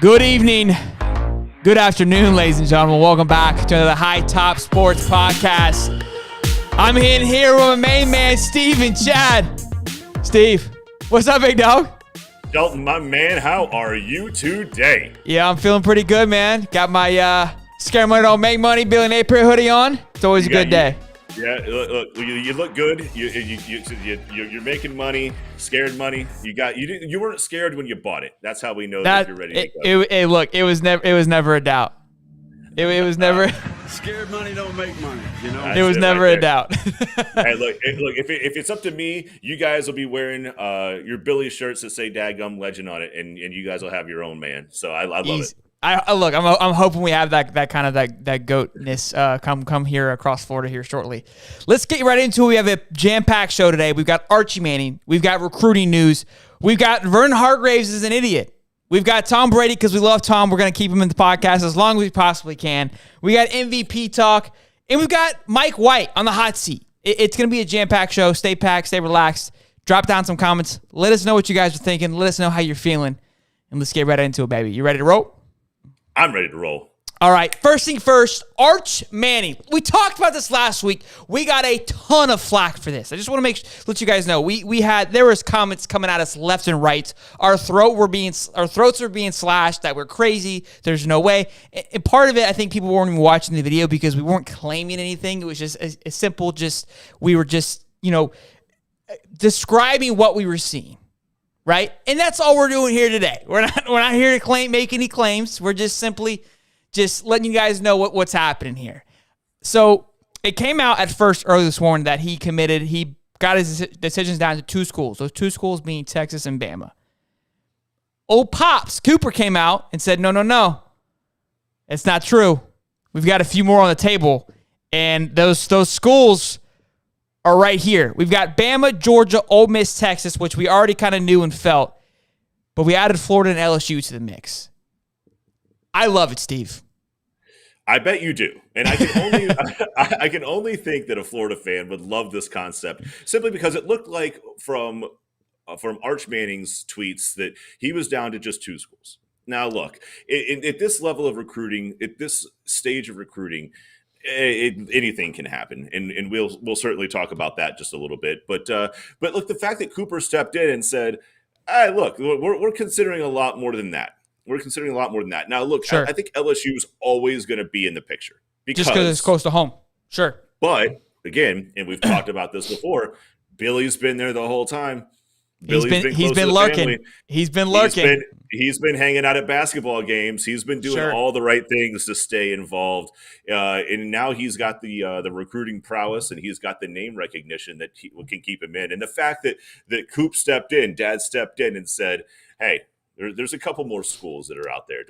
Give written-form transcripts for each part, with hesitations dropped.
Good evening, good afternoon, ladies and gentlemen. Welcome back to the High Top Sports Podcast. I'm in here with my main man, Steve and Chad. Steve, what's up, big dog? Dalton, my man, how are you today? Yeah, I'm feeling pretty good, man. Got my Scare Money Don't Make Money Billy Napier hoodie on. It's always a good day. Yeah, look, you look good. You're making money, scared money. You weren't scared when you bought it. That's how we know that you're ready to go. Look, it was never a doubt. It was never. Scared money don't make money. You know, it was never a doubt. Hey, look, if it's up to me, you guys will be wearing your Billy shirts that say "Dadgum Legend" on it, and you guys will have your own man. So I love it. I'm hoping we have that kind of that goatness come here across Florida here shortly. Let's get right into it. We have a jam-packed show today. We've got Archie Manning. We've got recruiting news. We've got Vernon Hargraves is an idiot. We've got Tom Brady because we love Tom. We're going to keep him in the podcast as long as we possibly can. We got MVP talk. And we've got Mike White on the hot seat. It's going to be a jam-packed show. Stay packed. Stay relaxed. Drop down some comments. Let us know what you guys are thinking. Let us know how you're feeling. And let's get right into it, baby. You ready to roll? I'm ready to roll. All right, first thing first, Arch Manning. We talked about this last week. We got a ton of flack for this. I just want to let you guys know there was comments coming at us left and right. Our throats were being slashed, that we're crazy. There's no way. And part of it, I think people weren't even watching the video because we weren't claiming anything. It was just a simple, we were just describing what we were seeing. Right? And that's all we're doing here today. We're not here to make any claims. We're just simply letting you guys know what's happening here. So it came out at first early this morning that he got his decisions down to two schools. Those two schools being Texas and Bama. Old Pops, Cooper, came out and said, no. It's not true. We've got a few more on the table. And those schools are right here. We've got Bama, Georgia, Ole Miss, Texas, which we already kind of knew and felt, but we added Florida and LSU to the mix. I love it, Steve. I bet you do, and I can only think that a Florida fan would love this concept simply because it looked like from Arch Manning's tweets that he was down to just two schools. Now, look, at this level of recruiting, at this stage of recruiting, anything can happen, and we'll certainly talk about that just a little bit. But look, the fact that Cooper stepped in and said, "Hey, look, we're considering a lot more than that. We're considering a lot more than that." Now, look, sure. I think LSU is always going to be in the picture just because it's close to home. Sure, but again, and we've talked about this before, Billy's been there the whole time. He's been lurking. He's been lurking. He's been hanging out at basketball games. He's been doing all the right things to stay involved. And now he's got the recruiting prowess and he's got the name recognition that can keep him in. And the fact that Coop stepped in, Dad stepped in and said, "Hey, there's a couple more schools that are out there.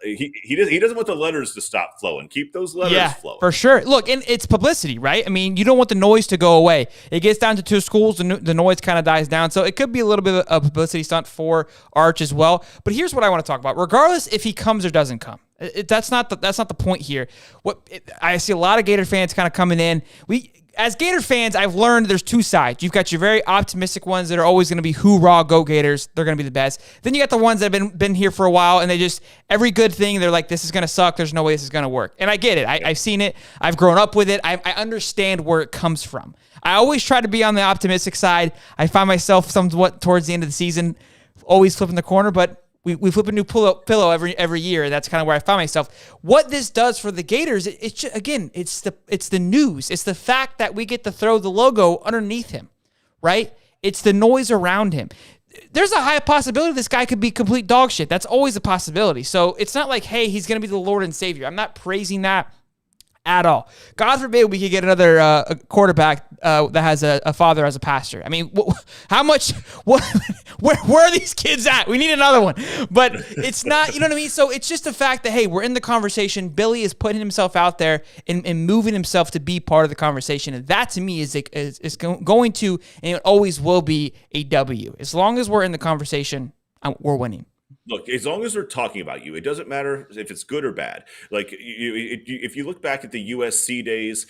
He doesn't want the letters to stop flowing. Keep those letters flowing." For sure. Look, and it's publicity, right? I mean, you don't want the noise to go away. It gets down to two schools, the noise kind of dies down. So it could be a little bit of a publicity stunt for Arch as well. But here's what I want to talk about. Regardless if he comes or doesn't come, that's not the point here. I see a lot of Gator fans kind of coming in. As Gator fans, I've learned there's two sides. You've got your very optimistic ones that are always going to be hoorah, go Gators. They're going to be the best. Then you got the ones that have been here for a while, and they just, every good thing, they're like, this is going to suck. There's no way this is going to work. And I get it. I've seen it. I've grown up with it. I understand where it comes from. I always try to be on the optimistic side. I find myself somewhat towards the end of the season always flipping the corner, but we flip a new pillow every year. That's kind of where I find myself. What this does for the Gators, it's just, again, it's the news. It's the fact that we get to throw the logo underneath him, right? It's the noise around him. There's a high possibility this guy could be complete dog shit. That's always a possibility. So it's not like, hey, he's going to be the Lord and Savior. I'm not praising that at all. God forbid we could get another quarterback that has a father as a pastor. I mean, how much? Where are these kids at? We need another one. But it's not, you know what I mean? So it's just the fact that, hey, we're in the conversation. Billy is putting himself out there and moving himself to be part of the conversation. And that, to me, is going to, and it always will be, a W. As long as we're in the conversation, we're winning. Look, as long as they're talking about you, it doesn't matter if it's good or bad. Like, if you look back at the USC days,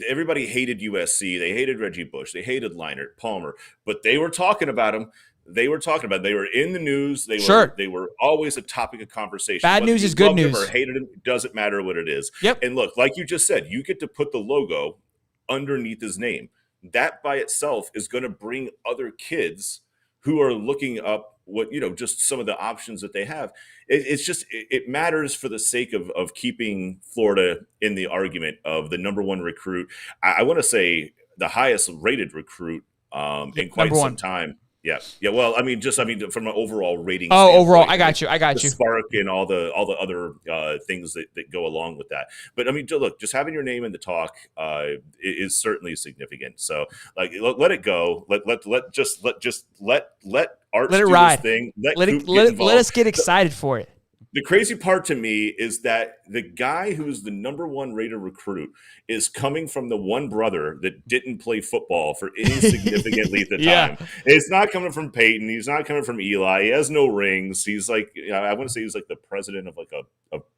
everybody hated USC. They hated Reggie Bush. They hated Leinart, Palmer, but they were talking about him. they were talking about. They were in the news. They were always a topic of conversation. Bad Whether news you is good loved him news. or hated him, it doesn't matter what it is. Yep. And look, like you just said, you get to put the logo underneath his name. That by itself is going to bring other kids who are looking up what, just some of the options that they have. It matters for the sake of keeping Florida in the argument of the number one recruit. I want to say the highest rated recruit in quite some time. Yeah. Well, from an overall rating. Oh, overall, I got you. The spark and all the other things that go along with that. But look, just having your name in the talk is certainly significant. So, let it go. Let Arch let it do ride. His thing. Let us get excited for it. The crazy part to me is that the guy who's the number one rated recruit is coming from the one brother that didn't play football for any significant length of time. It's not coming from Peyton. He's not coming from Eli. He has no rings. He's like, I want to say he's like the president of like a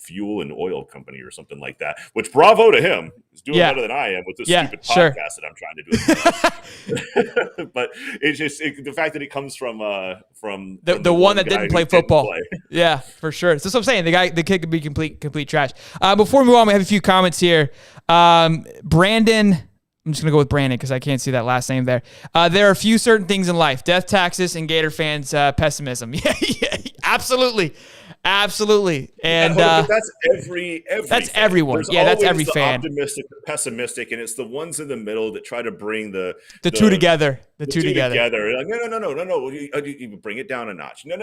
fuel and oil company or something like that, which bravo to him. He's doing better than I am with this stupid podcast that I'm trying to do. But it's just the fact that it comes from the one that didn't play football. Yeah, for sure. So that's what I'm saying. The kid could be complete trash. Before we move on, we have a few comments here. Brandon, I'm just going to go with Brandon because I can't see that last name there. There are a few certain things in life: death, taxes, and Gator fans' pessimism. Yeah, absolutely. And that's every that's fan. everyone. There's that's every the fan. Optimistic, the pessimistic, and it's the ones in the middle that try to bring the two together. The two together. Like, no. You bring it down a notch. No,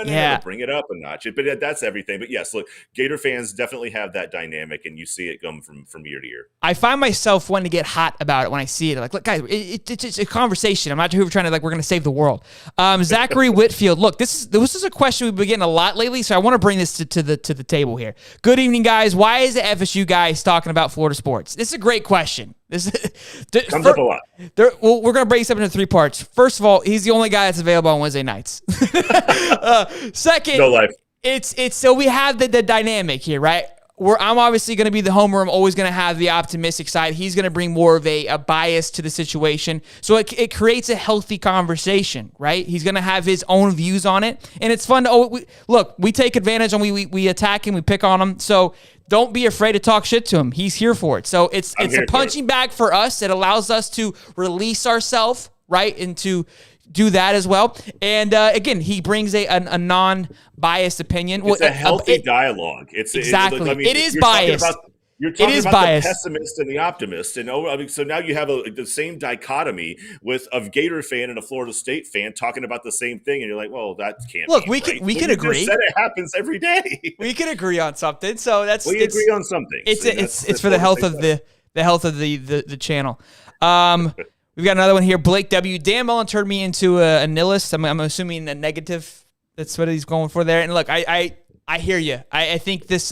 bring it up a notch. But that's everything. But yes, look, Gator fans definitely have that dynamic, and you see it come from year to year. I find myself wanting to get hot about it when I see it. Like, look, guys, it's a conversation. I'm not who we're trying to we're going to save the world. Zachary Whitfield, look, this is a question we've been getting a lot lately, so I want to bring this to the table here. Good evening, guys. Why is the FSU guys talking about Florida sports? This is a great question. This comes up a lot. We're going to break this up into 3 parts. First of all, he's the only guy that's available on Wednesday nights. Second, no life. It's so we have the dynamic here, right? I'm obviously going to be the homer. I'm always going to have the optimistic side. He's going to bring more of a bias to the situation. So it creates a healthy conversation, right? He's going to have his own views on it. And it's fun to, we take advantage and we attack him, we pick on him. So don't be afraid to talk shit to him. He's here for it. So it's a punching bag for us. It allows us to release ourselves, right? And to do that as well. And again, he brings a non-biased opinion. It's a healthy dialogue. Exactly. It is biased. You're talking about the pessimist and the optimist. And so now you have the same dichotomy of Gator fan and a Florida State fan talking about the same thing. And you're like, well, that can't be right. We can agree. You just said it happens every day. We can agree on something. So we agree on something. It's for the health of the channel. We've got another one here. Blake W. Dan Mullen turned me into a nihilist. I'm assuming a negative. That's what he's going for there. And look, I hear you. I think this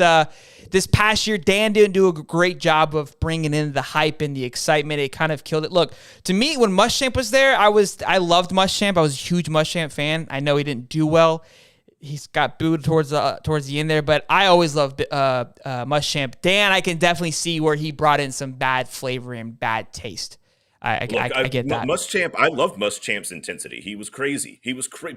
past year, Dan didn't do a great job of bringing in the hype and the excitement. It kind of killed it. Look, to me, when Muschamp was there, I loved Muschamp. I was a huge Muschamp fan. I know he didn't do well. He's got booed towards the end there, but I always loved Muschamp. Dan, I can definitely see where he brought in some bad flavor and bad taste. I get that. Muschamp, I loved Muschamp's intensity. He was crazy.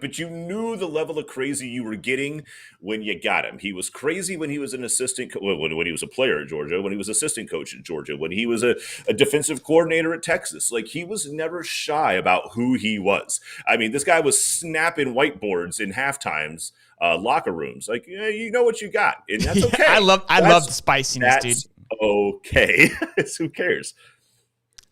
But you knew the level of crazy you were getting when you got him. He was crazy when he was an assistant, when he was a player at Georgia, when he was assistant coach at Georgia, when he was a defensive coordinator at Texas. Like, he was never shy about who he was. I mean, this guy was snapping whiteboards in halftimes, locker rooms. Like, you know what you got, and that's okay. I love the spiciness, dude. Okay. Who cares?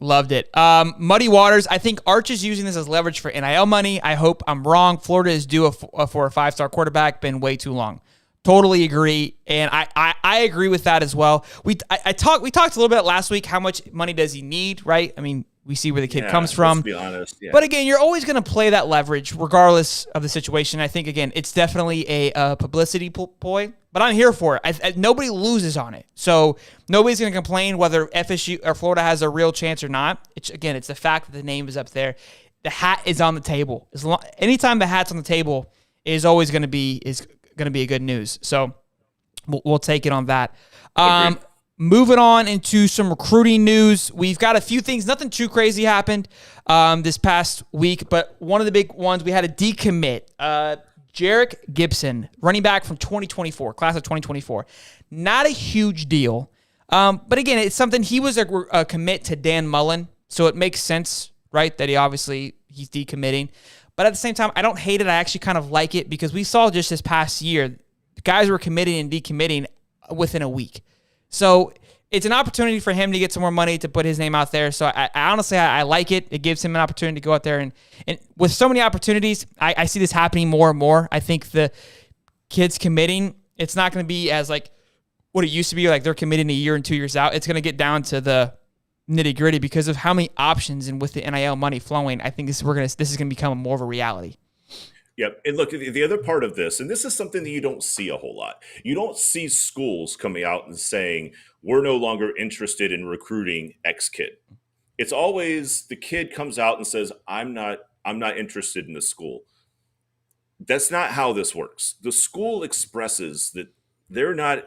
Loved it. Muddy Waters, I think Arch is using this as leverage for NIL money. I hope I'm wrong. Florida is due for a 5-star quarterback. Been way too long. Totally agree. And I agree with that as well. We talked a little bit last week. How much money does he need, right? I mean, we see where the kid comes from. Let's be honest. Yeah. But again, you're always going to play that leverage regardless of the situation. I think, again, it's definitely a publicity ploy, but I'm here for it. Nobody loses on it. So nobody's going to complain whether FSU or Florida has a real chance or not. It's the fact that the name is up there. The hat is on the table. Anytime the hat's on the table is always going to be a good news. So we'll take it on that. moving on into some recruiting news. We've got a few things. Nothing too crazy happened this past week, but one of the big ones, we had a decommit. Jarek Gibson, running back from 2024, class of 2024. Not a huge deal. But again, it's something, he was a commit to Dan Mullen, so it makes sense, right, that he's decommitting. But at the same time, I don't hate it. I actually kind of like it because we saw just this past year, guys were committing and decommitting within a week. So it's an opportunity for him to get some more money to put his name out there. So I honestly, I like it. It gives him an opportunity to go out there. And with so many opportunities, I see this happening more and more. I think the kids committing, it's not going to be as like what it used to be, like they're committing a year and 2 years out. It's going to get down to the nitty gritty because of how many options, and with the NIL money flowing, I think this is going to become more of a reality. Yep. And look, the other part of this, and this is something that you don't see a whole lot. You don't see schools coming out and saying, we're no longer interested in recruiting X kid. It's always the kid comes out and says, I'm not interested in the school. That's not how this works. The school expresses that they're not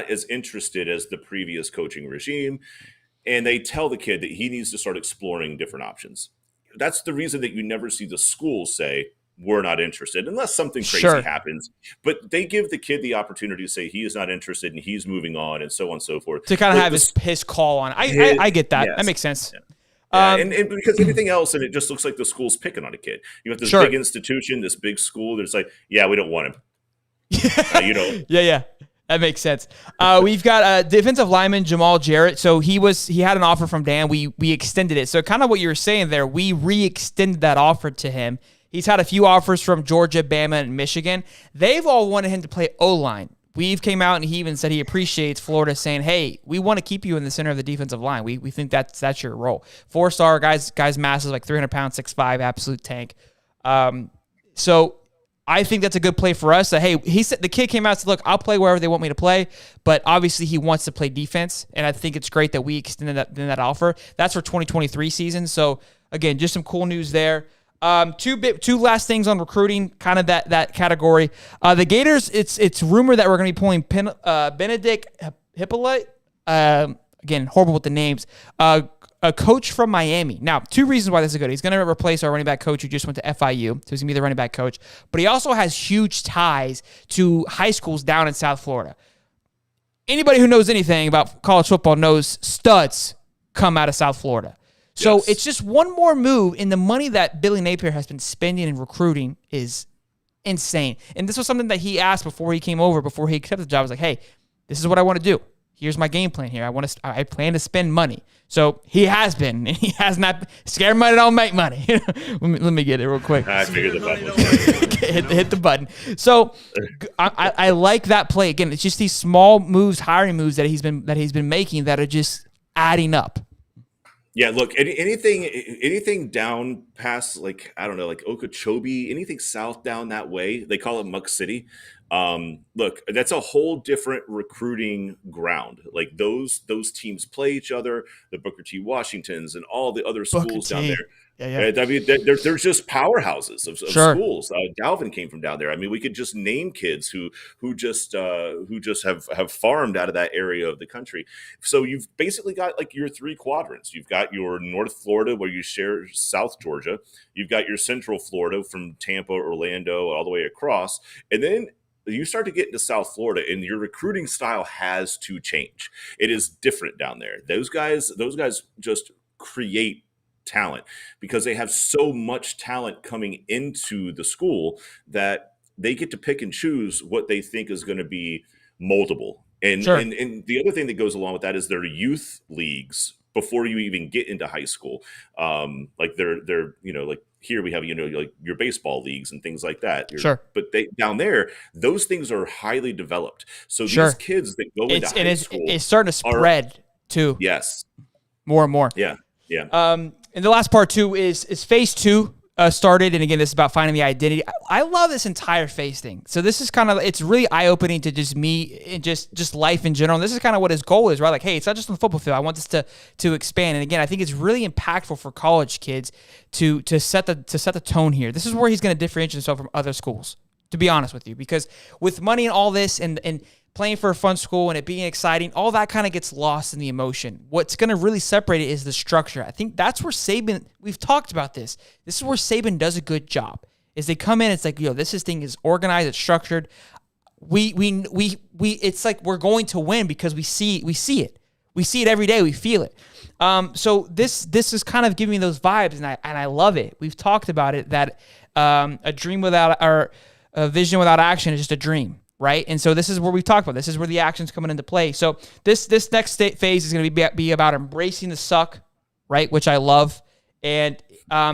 as interested as the previous coaching regime. And they tell the kid that he needs to start exploring different options. That's the reason that you never see the school say, we're not interested, unless something crazy happens. But they give the kid the opportunity to say he is not interested and he's moving on and so on and so forth. To kind of have his call on. I get that. Yes. That makes sense. Yeah. And because everything else, and it just looks like the school's picking on a kid. You have this big institution, this big school, that's like, yeah, we don't want him. Yeah. That makes sense. We've got defensive lineman Jamal Jarrett. So he had an offer from Dan. We extended it. So kind of what you were saying there, we re-extended that offer to him. He's had a few offers from Georgia, Bama, and Michigan. They've all wanted him to play O-line. We've came out and he even said he appreciates Florida saying, hey, we want to keep you in the center of the defensive line. We think that's your role. 4-star guys massive, like 300 pounds, 6'5", absolute tank. So I think that's a good play for us. Hey, he said, the kid came out and said, look, I'll play wherever they want me to play, but obviously he wants to play defense, and I think it's great that we extended that offer. That's for 2023 season. So again, just some cool news there. Two last things on recruiting, kind of that category. The Gators, it's rumored that we're going to be pulling Benedict Hippolyte. Again, horrible with the names. A coach from Miami. Now, two reasons why this is good. He's going to replace our running back coach who just went to FIU, so he's going to be the running back coach. But he also has huge ties to high schools down in South Florida. Anybody who knows anything about college football knows studs come out of South Florida. So It's just one more move, and the money that Billy Napier has been spending in recruiting is insane. And this was something that he asked before he came over, before he accepted the job. I was like, hey, this is what I want to do. Here's my game plan here. I plan to spend money. So he has been, and he has not. Scared money don't make money. let me get it real quick. I figured the button was hit the button. So I like that play. Again, it's just these small moves, hiring moves that he's been making that are just adding up. Yeah, look, anything down past, like, I don't know, like Okeechobee, anything south down that way, they call it Muck City. Look, that's a whole different recruiting ground. Like those teams play each other, the Booker T. Washingtons and all the other schools down there. Yeah. I mean, they're just powerhouses of schools. Dalvin came from down there. I mean, we could just name kids who just have farmed out of that area of the country. So you've basically got like your three quadrants. You've got your North Florida where you share South Georgia. You've got your Central Florida from Tampa, Orlando, all the way across, and then you start to get into South Florida, and your recruiting style has to change. It is different down there. Those guys just create talent because they have so much talent coming into the school that they get to pick and choose what they think is going to be moldable. And the other thing that goes along with that is their youth leagues before you even get into high school. Like they're like here we have like your baseball leagues and things like that. But they down there, those things are highly developed. So these kids that go into high school, it's starting to spread too. Yes, more and more. Yeah. And the last part too is phase 2 started, and again, this is about finding the identity. I love this entire phase thing. So this is it's really eye opening to just me and just life in general. And this is kind of what his goal is, right? Like, hey, it's not just on the football field. I want this to expand. And again, I think it's really impactful for college kids to set the tone here. This is where he's going to differentiate himself from other schools, to be honest with you, because with money and all this and playing for a fun school and it being exciting, all that kind of gets lost in the emotion. What's going to really separate it is the structure. I think that's where Saban, we've talked about this. This is where Saban does a good job. Is they come in, it's like, this thing is organized, it's structured. It's like we're going to win because we see it. We see it every day. We feel it. So this is kind of giving me those vibes, and I love it. We've talked about it that a dream without or a vision without action is just a dream, right? And so this is where we've talked about. This is where the action's coming into play. So this next phase is going to be about embracing the suck, right? Which I love, and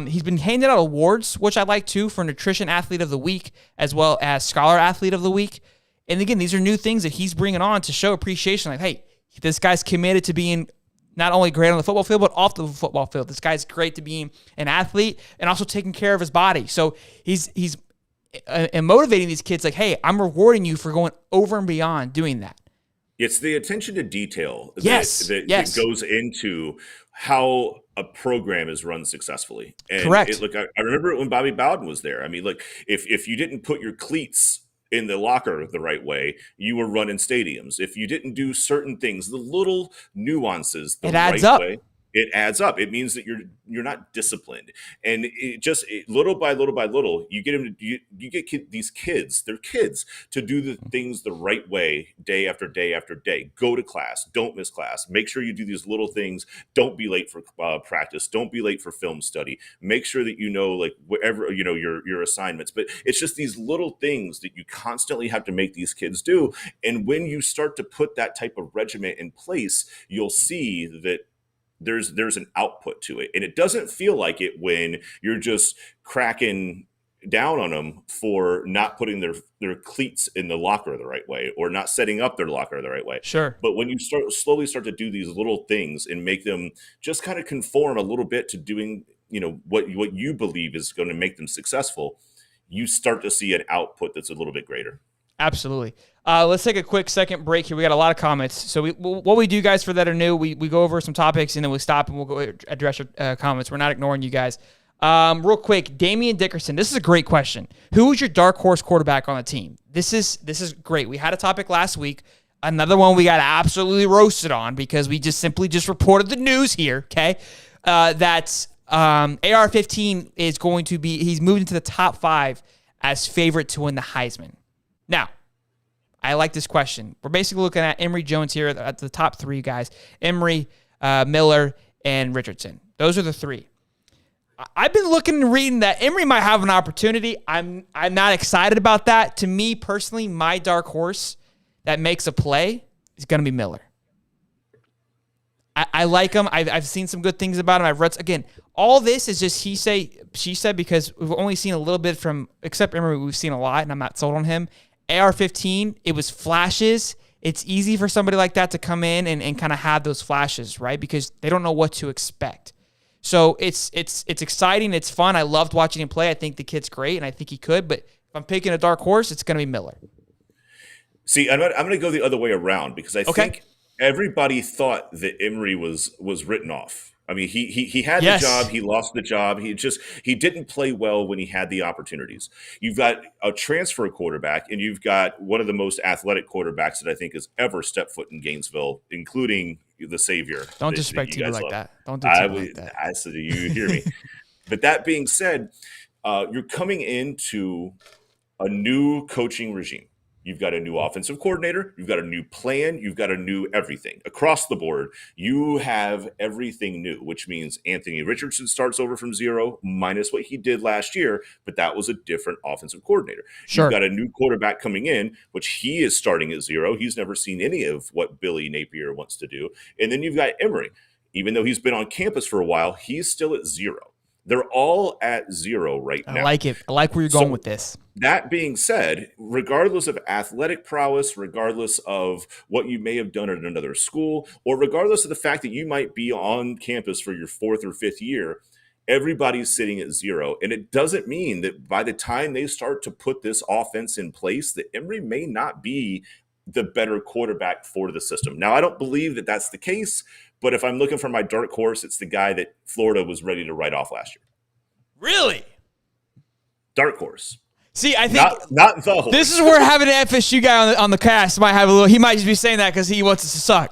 he's been handing out awards, which I like too, for Nutrition Athlete of the Week as well as Scholar Athlete of the Week. And again, these are new things that he's bringing on to show appreciation. Like, hey, this guy's committed to being not only great on the football field, but off the football field. This guy's great to being an athlete and also taking care of his body. So he's motivating these kids like, hey, I'm rewarding you for going over and beyond doing that. It's the attention to detail that goes into how a program is run successfully. And correct. I remember it when Bobby Bowden was there. I mean, look, if you didn't put your cleats in the locker the right way, you were running stadiums. If you didn't do certain things, the little nuances the right way, it adds up. It means that you're not disciplined, and little by little, you get these kids. They're kids to do the things the right way, day after day after day. Go to class, don't miss class. Make sure you do these little things. Don't be late for practice. Don't be late for film study. Make sure that like wherever your assignments. But it's just these little things that you constantly have to make these kids do. And when you start to put that type of regiment in place, you'll see that there's an output to it. And it doesn't feel like it when you're just cracking down on them for not putting their cleats in the locker the right way or not setting up their locker the right way. Sure. But when you slowly start to do these little things and make them just kind of conform a little bit to doing, what you believe is going to make them successful, you start to see an output that's a little bit greater. Absolutely. Let's take a quick second break here. We got a lot of comments. So what we do, guys, for that are new, we go over some topics and then we stop and we'll go address your comments. We're not ignoring you guys. Real quick, Damian Dickerson. This is a great question. Who is your dark horse quarterback on the team? This is great. We had a topic last week. Another one we got absolutely roasted on because we just simply reported the news here. Okay, that AR-15 is going to be. He's moved into the top 5 as favorite to win the Heisman. Now, I like this question. We're basically looking at Emory Jones here at the top 3 guys. Emory, Miller, and Richardson. Those are the 3. I've been looking and reading that Emory might have an opportunity. I'm not excited about that. To me, personally, my dark horse that makes a play is going to be Miller. I like him. I've seen some good things about him. I've read, again, all this is just he say, she said, because we've only seen a little bit from, except Emory, we've seen a lot, and I'm not sold on him. AR-15, it was flashes. It's easy for somebody like that to come in and kind of have those flashes, right? Because they don't know what to expect. So it's exciting. It's fun. I loved watching him play. I think the kid's great, and I think he could. But if I'm picking a dark horse, it's going to be Miller. See, I'm going to go the other way around because I think everybody thought that Emory was written off. I mean, he had the job, he lost the job. He didn't play well when he had the opportunities. You've got a transfer quarterback, and you've got one of the most athletic quarterbacks that I think has ever stepped foot in Gainesville, including the savior. Don't disrespect Tebow like that. Don't do Tebow like that. I said, you hear me. But that being said, you're coming into a new coaching regime. You've got a new offensive coordinator. You've got a new plan. You've got a new everything. Across the board, you have everything new, which means Anthony Richardson starts over from 0, minus what he did last year, but that was a different offensive coordinator. Sure. You've got a new quarterback coming in, which he is starting at 0. He's never seen any of what Billy Napier wants to do. And then you've got Emory. Even though he's been on campus for a while, he's still at 0. They're all at 0 right now. I like it. I like where you're going with this. That being said, regardless of athletic prowess, regardless of what you may have done at another school, or regardless of the fact that you might be on campus for your 4th or 5th year, everybody's sitting at 0. And it doesn't mean that by the time they start to put this offense in place, that Emory may not be the better quarterback for the system. Now, I don't believe that that's the case, but if I'm looking for my dark horse, it's the guy that Florida was ready to write off last year. Really? Dark horse. See, I think not the horse. This is where having an FSU guy on the cast might have a little. He might just be saying that because he wants us to suck.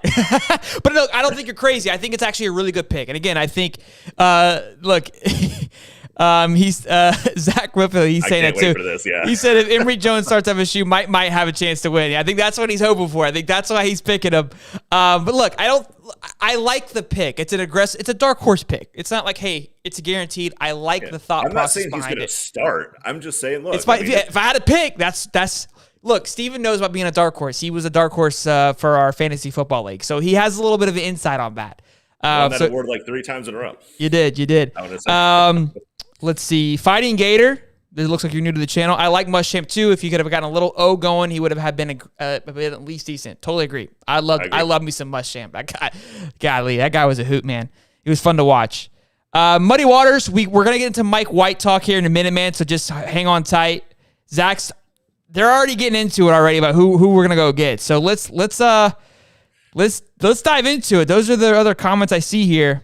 But look, I don't think you're crazy. I think it's actually a really good pick. And again, I think, look, he's Zach Whipple. He's saying that too. For this, yeah. He said if Emory Jones starts FSU, might have a chance to win. I think that's what he's hoping for. I think that's why he's picking him. But look, I like the pick. It's a dark horse pick. It's not like, hey, it's guaranteed. I like the thought process behind it. I'm not saying he's going to start. I'm just saying, look. If I had a pick, that's look. Steven knows about being a dark horse. He was a dark horse for our fantasy football league, so he has a little bit of an insight on that. Won that award like 3 times in a row. You did. Let's see. Fighting Gator. It looks like you're new to the channel. I like Muschamp too. If you could have gotten a little O going, he would have been at least decent. Totally agree. I love me some Muschamp. That guy was a hoot, man. He was fun to watch. Muddy Waters. We're gonna get into Mike White talk here in a minute, man. So just hang on tight. They're already getting into it already about who we're gonna go get. So let's dive into it. Those are the other comments I see here.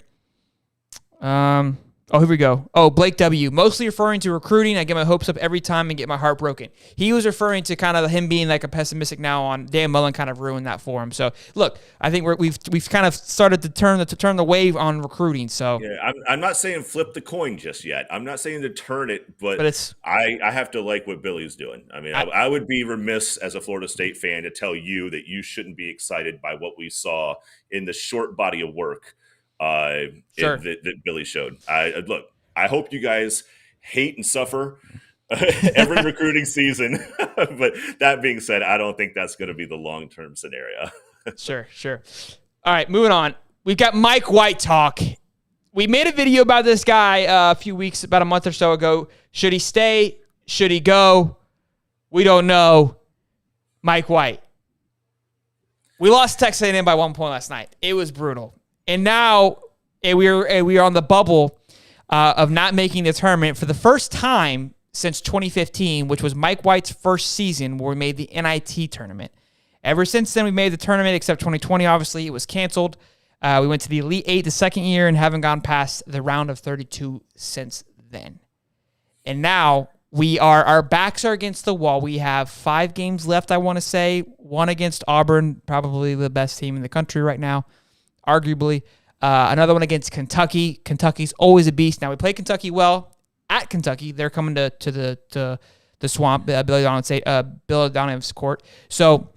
Here we go. Blake W. Mostly referring to recruiting. I get my hopes up every time and get my heart broken. He was referring to kind of him being like a pessimistic now on Dan Mullen kind of ruined that for him. So look, I think we've kind of started to turn the wave on recruiting. So yeah, I'm not saying flip the coin just yet. I'm not saying to turn it, but I have to like what Billy's doing. I mean, I would be remiss as a Florida State fan to tell you that you shouldn't be excited by what we saw in the short body of work that Billy showed. Look, I hope you guys hate and suffer every recruiting season. But that being said, I don't think that's going to be the long-term scenario. Sure. All right, moving on. We've got Mike White talk. We made a video about this guy about a month or so ago. Should he stay? Should he go? We don't know. Mike White. We lost Texas A&M by 1 point last night. It was brutal. And now we are on the bubble of not making the tournament for the first time since 2015, which was Mike White's first season where we made the NIT tournament. Ever since then, we made the tournament, except 2020, obviously, it was canceled. We went to the Elite Eight the second year and haven't gone past the round of 32 since then. And now our backs are against the wall. We have 5 games left, I want to say. 1 against Auburn, probably the best team in the country right now. Arguably. Another one against Kentucky. Kentucky's always a beast. Now, we play Kentucky well at Kentucky. They're coming to the Swamp, Billy Donovan's court. So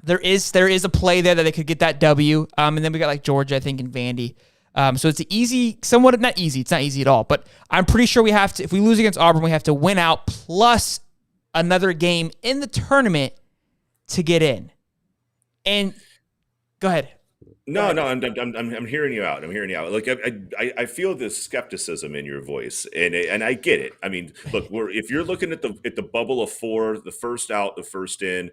there is a play there that they could get that W. And then we got like Georgia, I think, and Vandy. So it's somewhat not easy. It's not easy at all. But I'm pretty sure we have to, if we lose against Auburn, we have to win out plus another game in the tournament to get in. And go ahead. No, I'm hearing you out. Look, I feel this skepticism in your voice, and I get it. I mean, look, if you're looking at the bubble of 4, the first out, the first in,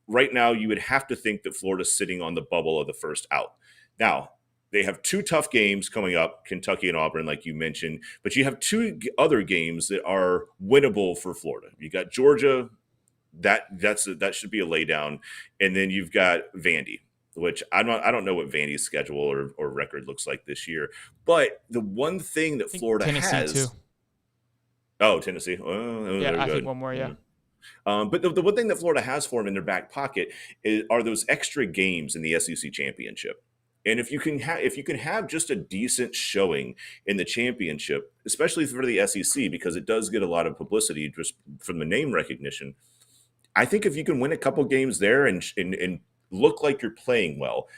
right now you would have to think that Florida's sitting on the bubble of the first out. Now, they have 2 tough games coming up, Kentucky and Auburn, like you mentioned, but you have 2 other games that are winnable for Florida. You got Georgia, that should be a laydown, and then you've got Vandy, which I don't know what Vandy's schedule or record looks like this year. But the one thing that Florida Tennessee has too. Oh, Tennessee. Oh, yeah, I think one more, yeah. But the one thing that Florida has for them in their back pocket are those extra games in the SEC championship. And if you can have just a decent showing in the championship, especially for the SEC, because it does get a lot of publicity just from the name recognition, I think if you can win a couple games there and look like you're playing well,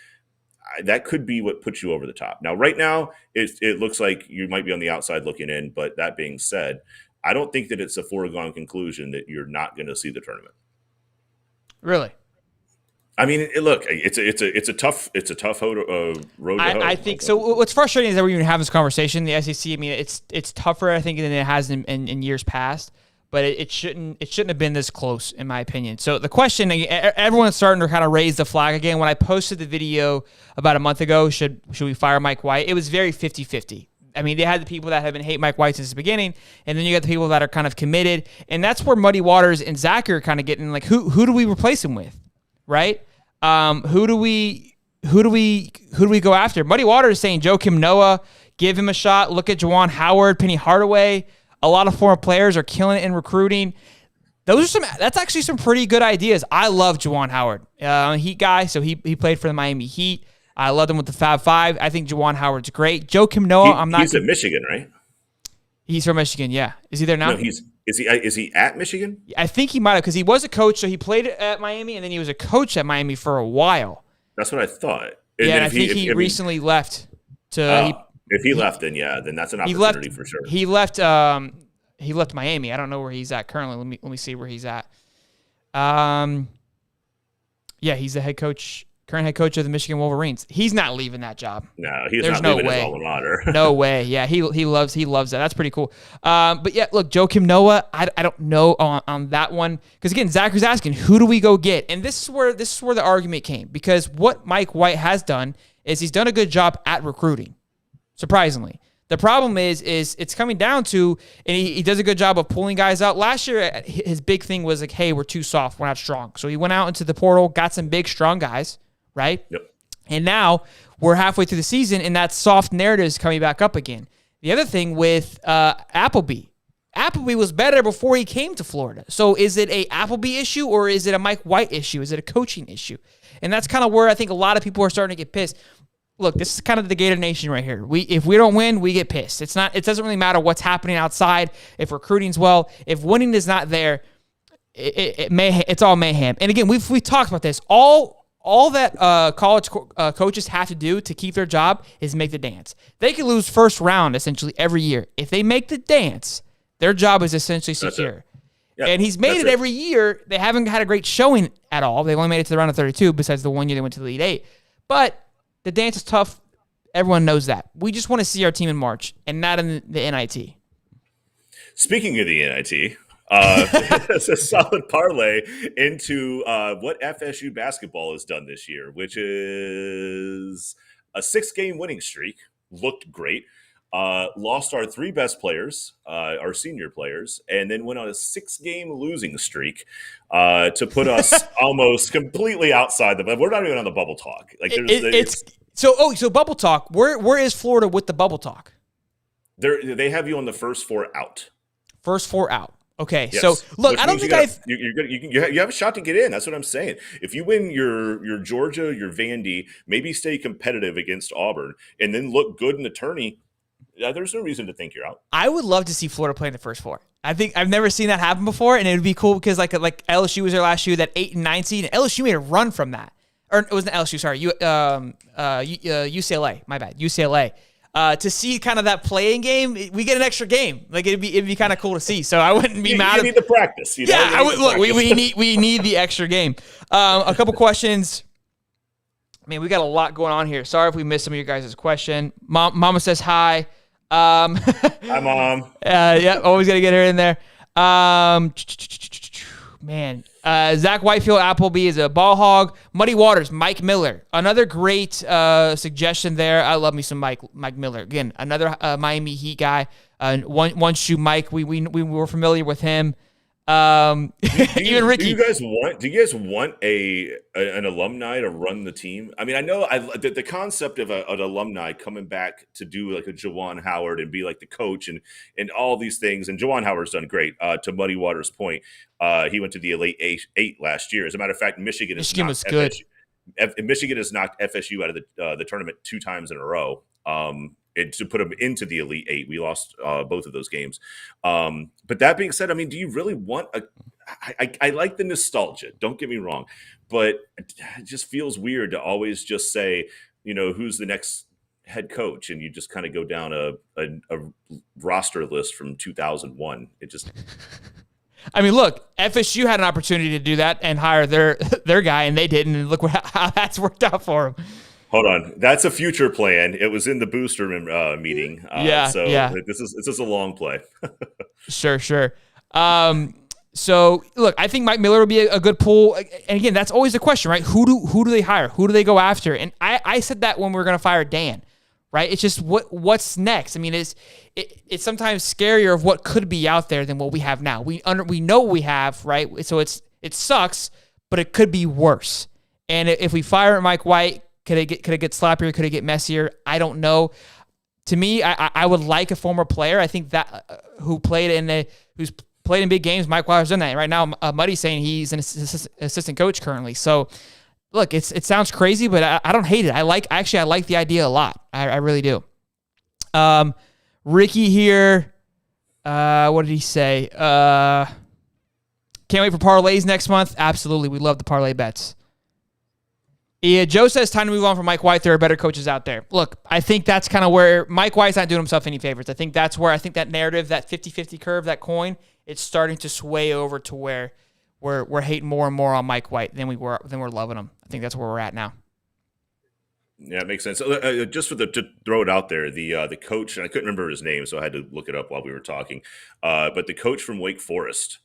that could be what puts you over the top. Now, right now, it looks like you might be on the outside looking in. But that being said, I don't think that it's a foregone conclusion that you're not going to see the tournament. Really? I mean, look, it's a tough road to hoe. I think so. What's frustrating is that we even have this conversation. The SEC, I mean, it's tougher, I think, than it has in years past. But it shouldn't have been this close, in my opinion. So the question, everyone's starting to kind of raise the flag again. When I posted the video about a month ago, should we fire Mike White? It was very 50-50. I mean, they had the people that have been hate Mike White since the beginning, and then you got the people that are kind of committed, and that's where Muddy Waters and Zach are kind of getting like, who do we replace him with, right? Who do we go after? Muddy Waters is saying Joakim Noah, give him a shot. Look at Juwan Howard, Penny Hardaway. A lot of former players are killing it in recruiting. That's actually some pretty good ideas. I love Juwan Howard. Heat guy, so he played for the Miami Heat. I loved him with the Fab Five. I think Juwan Howard's great. Joakim Noah, he's at Michigan, right? He's from Michigan, yeah. Is he there now? No, is he at Michigan? I think he might have, because he was a coach, so he played at Miami, and then he was a coach at Miami for a while. That's what I thought. And I think he recently left to. If he left, then that's an opportunity for sure. He left Miami. I don't know where he's at currently. Let me see where he's at. Yeah, he's the current head coach of the Michigan Wolverines. He's not leaving that job. No, he's not leaving his alma mater. No way. Yeah, he loves that. That's pretty cool. But yeah, look, Joakim Noah, I don't know on that one, because again, Zachary's asking, who do we go get? And this is where the argument came, because what Mike White has done is he's done a good job at recruiting, surprisingly. The problem is it's coming down to, and he does a good job of pulling guys out. Last year, his big thing was like, hey, we're too soft, we're not strong. So he went out into the portal, got some big, strong guys, right? Yep. And now we're halfway through the season, and that soft narrative is coming back up again. The other thing with Appleby was better before he came to Florida. So is it a Appleby issue, or is it a Mike White issue? Is it a coaching issue? And that's kind of where I think a lot of people are starting to get pissed. Look, this is kind of the Gator Nation right here. If we don't win, we get pissed. It doesn't really matter what's happening outside. If recruiting's well, if winning is not there, it's all mayhem. And again, we talked about this. All that college coaches have to do to keep their job is make the dance. They can lose first round essentially every year. If they make the dance, their job is essentially secure. Yeah, and he's made it every year. They haven't had a great showing at all. They've only made it to the round of 32, besides the one year they went to the Elite Eight. But the dance is tough. Everyone knows that. We just want to see our team in March and not in the NIT. Speaking of the NIT, it's a solid parlay into what FSU basketball has done this year, which is a 6-game winning streak. Looked great. Lost our 3 best players, our senior players, and then went on a 6-game losing streak to put us almost completely outside the bubble. We're not even on the bubble talk. Like so bubble talk. Where is Florida with the bubble talk? They have you on the first 4 out. First 4 out. Okay, yes. So look, I don't think you have a shot to get in. That's what I'm saying. If you win your Georgia, your Vandy, maybe stay competitive against Auburn, and then look good in the tourney, there's no reason to think you're out. I would love to see Florida play in the first 4. I think I've never seen that happen before, and it would be cool because like LSU was there last year, that 8 and 9 seed, and LSU made a run from that. Or it wasn't LSU, sorry, UCLA. My bad, UCLA. To see kind of that playing game, we get an extra game. Like it'd be kind of cool to see. So I wouldn't be mad. You need the practice. You know? Yeah, we need the extra game. A couple questions. Man, we got a lot going on here. Sorry if we missed some of your guys' question. Mama says hi. Hi, Mom. Yeah, always got to get her in there. Man, Zach Whitefield, Appleby is a ball hog. Muddy Waters, Mike Miller. Another great suggestion there. I love me some Mike Miller. Again, another Miami Heat guy. One shoe Mike. We were familiar with him. Even Ricky. Do you guys want an alumni to run the team? I mean, I know the concept of an alumni coming back to do like a Juwan Howard and be like the coach and all these things. And Juwan Howard's done great. To Muddy Waters' point, he went to the Elite Eight last year. As a matter of fact, Michigan was good. Michigan has knocked FSU out of the tournament 2 times in a row. And to put them into the Elite Eight, we lost both of those games. But that being said, I mean, do you really want I like the nostalgia, don't get me wrong, but it just feels weird to always just say, who's the next head coach, and you just kind of go down a roster list from 2001. It just I mean, look, FSU had an opportunity to do that and hire their guy, and they didn't, and look how that's worked out for them. Hold on, that's a future plan. It was in the booster meeting. This is a long play. Sure. So look, I think Mike Miller would be a good pull. And again, that's always the question, right? Who do they hire? Who do they go after? And I said that when we were going to fire Dan, right? It's just what's next. I mean, it's sometimes scarier of what could be out there than what we have now. We know what we have, right? So it sucks, but it could be worse. And if we fire Mike White, could it get sloppier? Could it get messier? I don't know. To me, I would like a former player. I think that who's played in big games. Mike Weiler's done that. Right now, Muddy's saying he's an assistant coach currently. So, look, it sounds crazy, but I don't hate it. I like the idea a lot. I really do. Ricky here, what did he say? Can't wait for parlays next month. Absolutely, we love the parlay bets. Yeah, Joe says time to move on from Mike White. There are better coaches out there. Look, I think that's kind of where Mike White's not doing himself any favors. I think that's where that narrative, that 50-50 curve, that coin, it's starting to sway over to where we're hating more and more on Mike White than we're loving him. I think that's where we're at now. Yeah, it makes sense. Just to throw it out there, the coach, and I couldn't remember his name, so I had to look it up while we were talking. But the coach from Wake Forest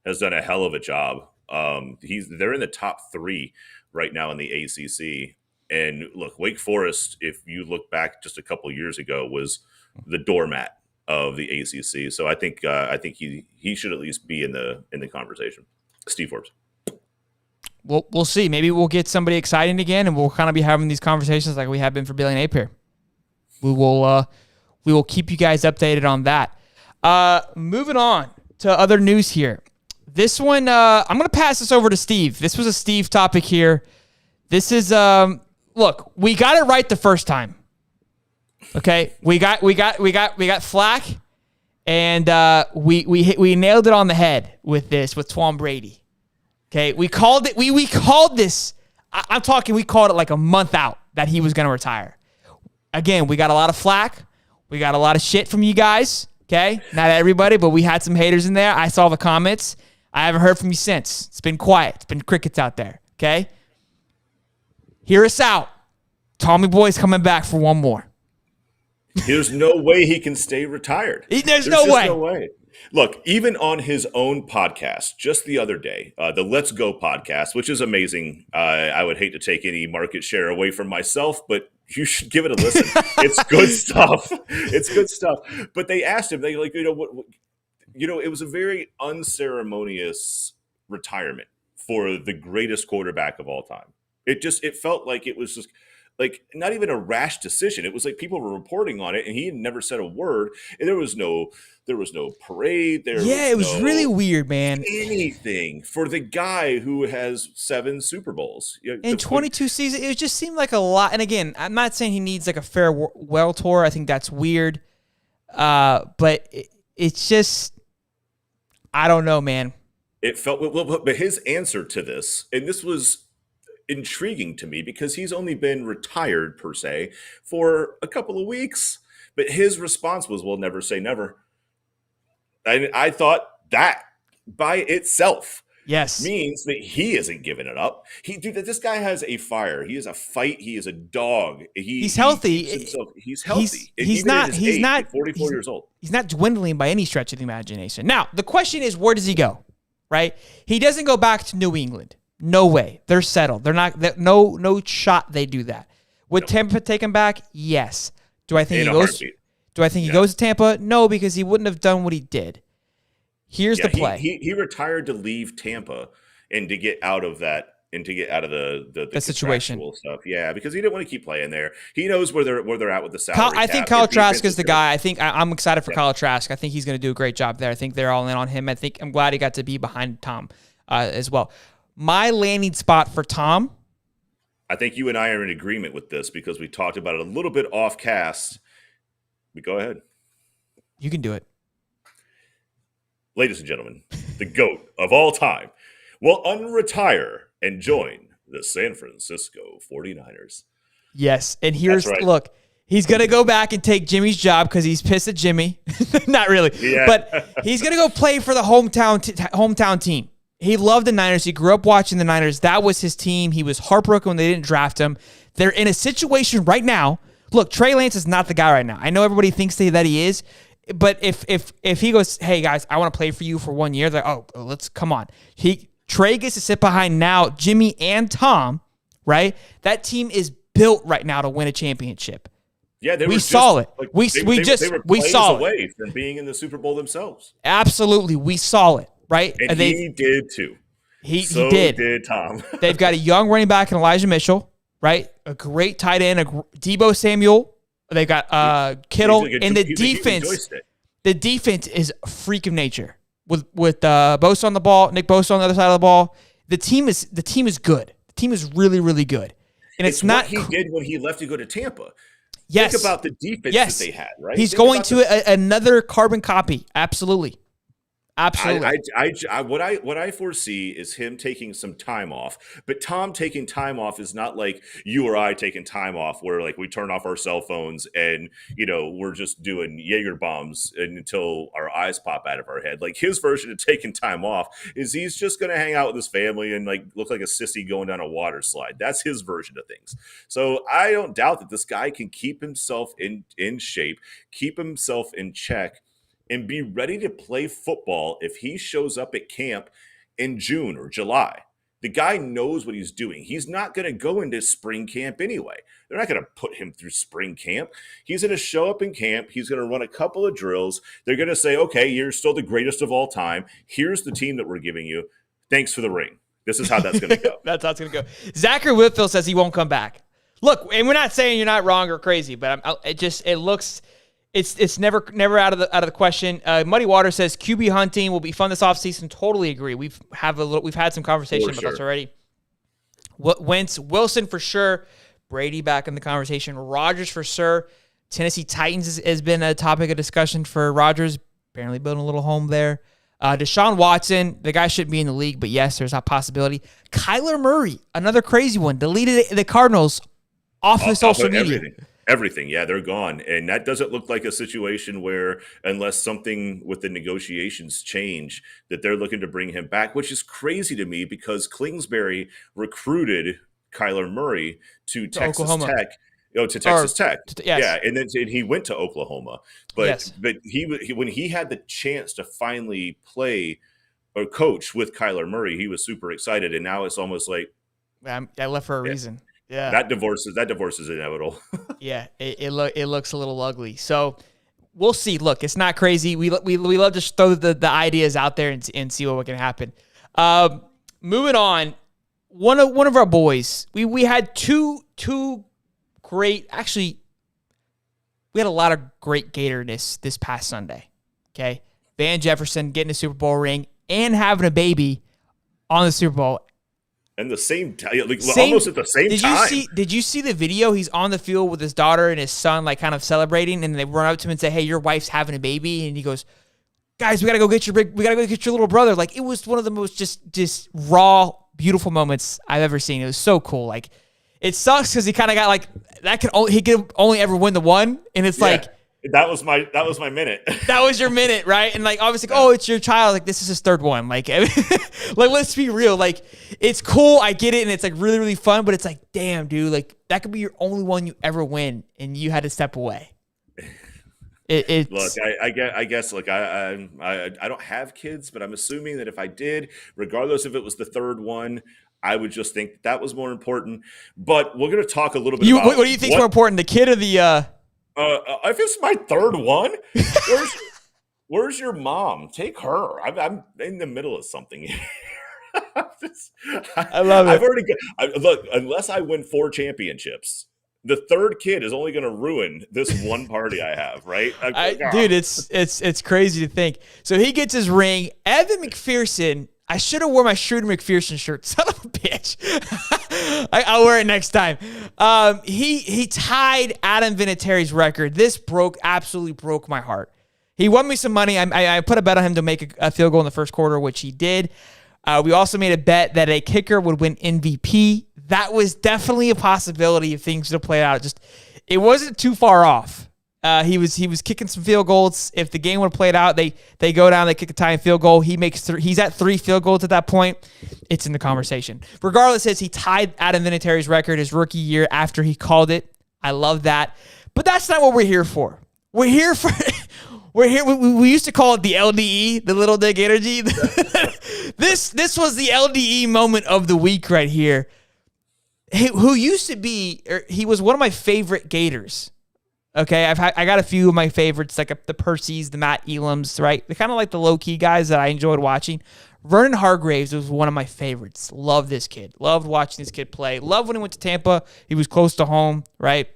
has done a hell of a job. They're in the top 3 right now in the ACC. And look, Wake Forest, if you look back just a couple years ago, was the doormat of the ACC. So I think he should at least be in the conversation. Steve Forbes. We'll see. Maybe we'll get somebody exciting again, and we'll kind of be having these conversations like we have been for Billy Napier. We will keep you guys updated on that. Moving on to other news here. This one, I'm going to pass this over to Steve. This was a Steve topic here. This is, look, we got it right the first time. Okay, we got flack, and we nailed it on the head with Tom Brady. Okay, we called it. We called this. I'm talking. We called it like a month out that he was going to retire. Again, we got a lot of flack. We got a lot of shit from you guys. Okay, not everybody, but we had some haters in there. I saw the comments. I haven't heard from you since. It's been quiet. It's been crickets out there. Okay, hear us out. Tommy Boy's coming back for one more. There's no way he can stay retired. There's no way. No way. Look, even on his own podcast, just the other day, the Let's Go podcast, which is amazing. I would hate to take any market share away from myself, but you should give it a listen. It's good stuff. It's good stuff. But they asked him, it was a very unceremonious retirement for the greatest quarterback of all time. It felt like it was just like not even a rash decision. It was like people were reporting on it, and he had never said a word. And there was no parade. It was really weird, man. Anything for the guy who has 7 Super Bowls in 22 seasons. It just seemed like a lot. And again, I'm not saying he needs like a farewell tour. I think that's weird. But it's just, I don't know, man. It felt well, but his answer to this, and this was intriguing to me because he's only been retired per se for a couple of weeks, but his response was, "Well, never say never." And I thought that by itself means that he isn't giving it up. This guy has a fire. He has a fight. He is a dog. He's healthy. He's healthy. He's not 44 years old. He's not dwindling by any stretch of the imagination. Now, the question is, where does he go? Right? He doesn't go back to New England. No way. They're settled. They're not. No shot. They do that. Would Tampa take him back? Yes. Do I think he goes? Do I think he goes to Tampa? No, because he wouldn't have done what he did. Here's the play. He retired to leave Tampa and to get out of that and to get out of the situation stuff. Yeah, because he didn't want to keep playing there. He knows where they're at with the salary. I think Kyle Trask is the guy. I think I'm excited for Kyle Trask. I think he's going to do a great job there. I think they're all in on him. I'm glad he got to be behind Tom as well. My landing spot for Tom. I think you and I are in agreement with this because we talked about it a little bit off cast. But go ahead. You can do it. Ladies and gentlemen, the GOAT of all time will unretire and join the San Francisco 49ers. Yes, and look, he's going to go back and take Jimmy's job because he's pissed at Jimmy. Not really. Yeah. But he's going to go play for the hometown team. He loved the Niners. He grew up watching the Niners. That was his team. He was heartbroken when they didn't draft him. They're in a situation right now. Look, Trey Lance is not the guy right now. I know everybody thinks that he is, but if he goes, hey guys, I want to play for you for 1 year, they're like, oh, let's come on. Trey gets to sit behind now Jimmy and Tom, right? That team is built right now to win a championship. Yeah, we saw it. We saw it away from being in the Super Bowl themselves. Absolutely, we saw it. Right? And he did too. He did. Did Tom. They've got a young running back in Elijah Mitchell, right? A great tight end, Deebo Samuel. They've got Kittle. And the defense is a freak of nature. with Bosa on the ball, Nick Bosa on the other side of the ball. The team is good. The team is really, really good. And it's not what he did when he left to go to Tampa. Yes. Think about the defense that they had, right? He's going to another carbon copy. Absolutely. Absolutely. What I foresee is him taking some time off. But Tom taking time off is not like you or I taking time off where like we turn off our cell phones and, we're just doing Jaeger bombs until our eyes pop out of our head. Like his version of taking time off is he's just going to hang out with his family and like look like a sissy going down a water slide. That's his version of things. So I don't doubt that this guy can keep himself in shape, keep himself in check, and be ready to play football if he shows up at camp in June or July. The guy knows what he's doing. He's not going to go into spring camp anyway. They're not going to put him through spring camp. He's going to show up in camp. He's going to run a couple of drills. They're going to say, okay, you're still the greatest of all time. Here's the team that we're giving you. Thanks for the ring. This is how that's going to go. That's how it's going to go. Zachary Whitfield says he won't come back. Look, and we're not saying you're not wrong or crazy, but it looks... It's never out of the question. Muddy Water says QB hunting will be fun this offseason. Totally agree. We've had some conversation about this already. Wentz, Wilson for sure. Brady back in the conversation. Rodgers for sure. Tennessee Titans has been a topic of discussion for Rodgers. Apparently building a little home there. Deshaun Watson, the guy shouldn't be in the league, but yes, there's a possibility. Kyler Murray, another crazy one, deleted the Cardinals off of social media. Everything. Yeah, they're gone. And that doesn't look like a situation where, unless something with the negotiations change, that they're looking to bring him back, which is crazy to me because Kingsbury recruited Kyler Murray to Texas Tech. To Texas Tech. Yes. Yeah, and then he went to Oklahoma. But he when he had the chance to finally play or coach with Kyler Murray, he was super excited. And now it's almost like I left for a reason. Yeah, that divorce is inevitable. Yeah, it looks a little ugly. So we'll see. Look, it's not crazy. We love to throw the ideas out there and see what can happen. Moving on, one of our boys. We had two great. Actually, we had a lot of great Gatorness this past Sunday. Okay, Van Jefferson getting a Super Bowl ring and having a baby on the Super Bowl. And the same time, almost at the same time. Did you see the video? He's on the field with his daughter and his son, like kind of celebrating, and they run up to him and say, "Hey, your wife's having a baby," and he goes, "Guys, we gotta go get your little brother." Like it was one of the most just raw, beautiful moments I've ever seen. It was so cool. Like it sucks because he kind of got like he could only ever win the one, and it's like. That was my minute. That was your minute, right? And like obviously, it's your child. Like this is his third one. Like, like let's be real. Like it's cool, I get it, and it's like really, really fun. But it's like, damn, dude, like that could be your only one you ever win, and you had to step away. Look, I guess. Look, I don't have kids, but I'm assuming that if I did, regardless if it was the third one, I would just think that was more important. But we're going to talk a little bit about what do you think is more important, the kid or the? If it's my third one, where's your mom? Take her. I'm in the middle of something here. I love it. I've already look. Unless I win 4 championships, the third kid is only going to ruin this one party I have. Right, dude? It's crazy to think. So he gets his ring. Evan McPherson. I should have worn my Shooter McPherson shirt. Son of a bitch. I'll wear it next time. He tied Adam Vinatieri's record. This absolutely broke my heart. He won me some money. I put a bet on him to make a field goal in the first quarter, which he did. We also made a bet that a kicker would win MVP. That was definitely a possibility if things would have played out. It wasn't too far off. He was kicking some field goals. If the game would have played out, they go down, they kick a tying field goal. He's at 3 field goals at that point. It's in the conversation. Regardless, he tied Adam Vinatieri's record his rookie year after he called it. I love that. But that's not what we're here for. We used to call it the LDE, the Little Dick Energy. This was the LDE moment of the week right here. Who used to be, he was one of my favorite Gators. Okay, I got a few of my favorites, like the Percys, the Matt Elams, right? They're kind of like the low-key guys that I enjoyed watching. Vernon Hargraves was one of my favorites. Loved this kid. Loved watching this kid play. Loved when he went to Tampa. He was close to home, right?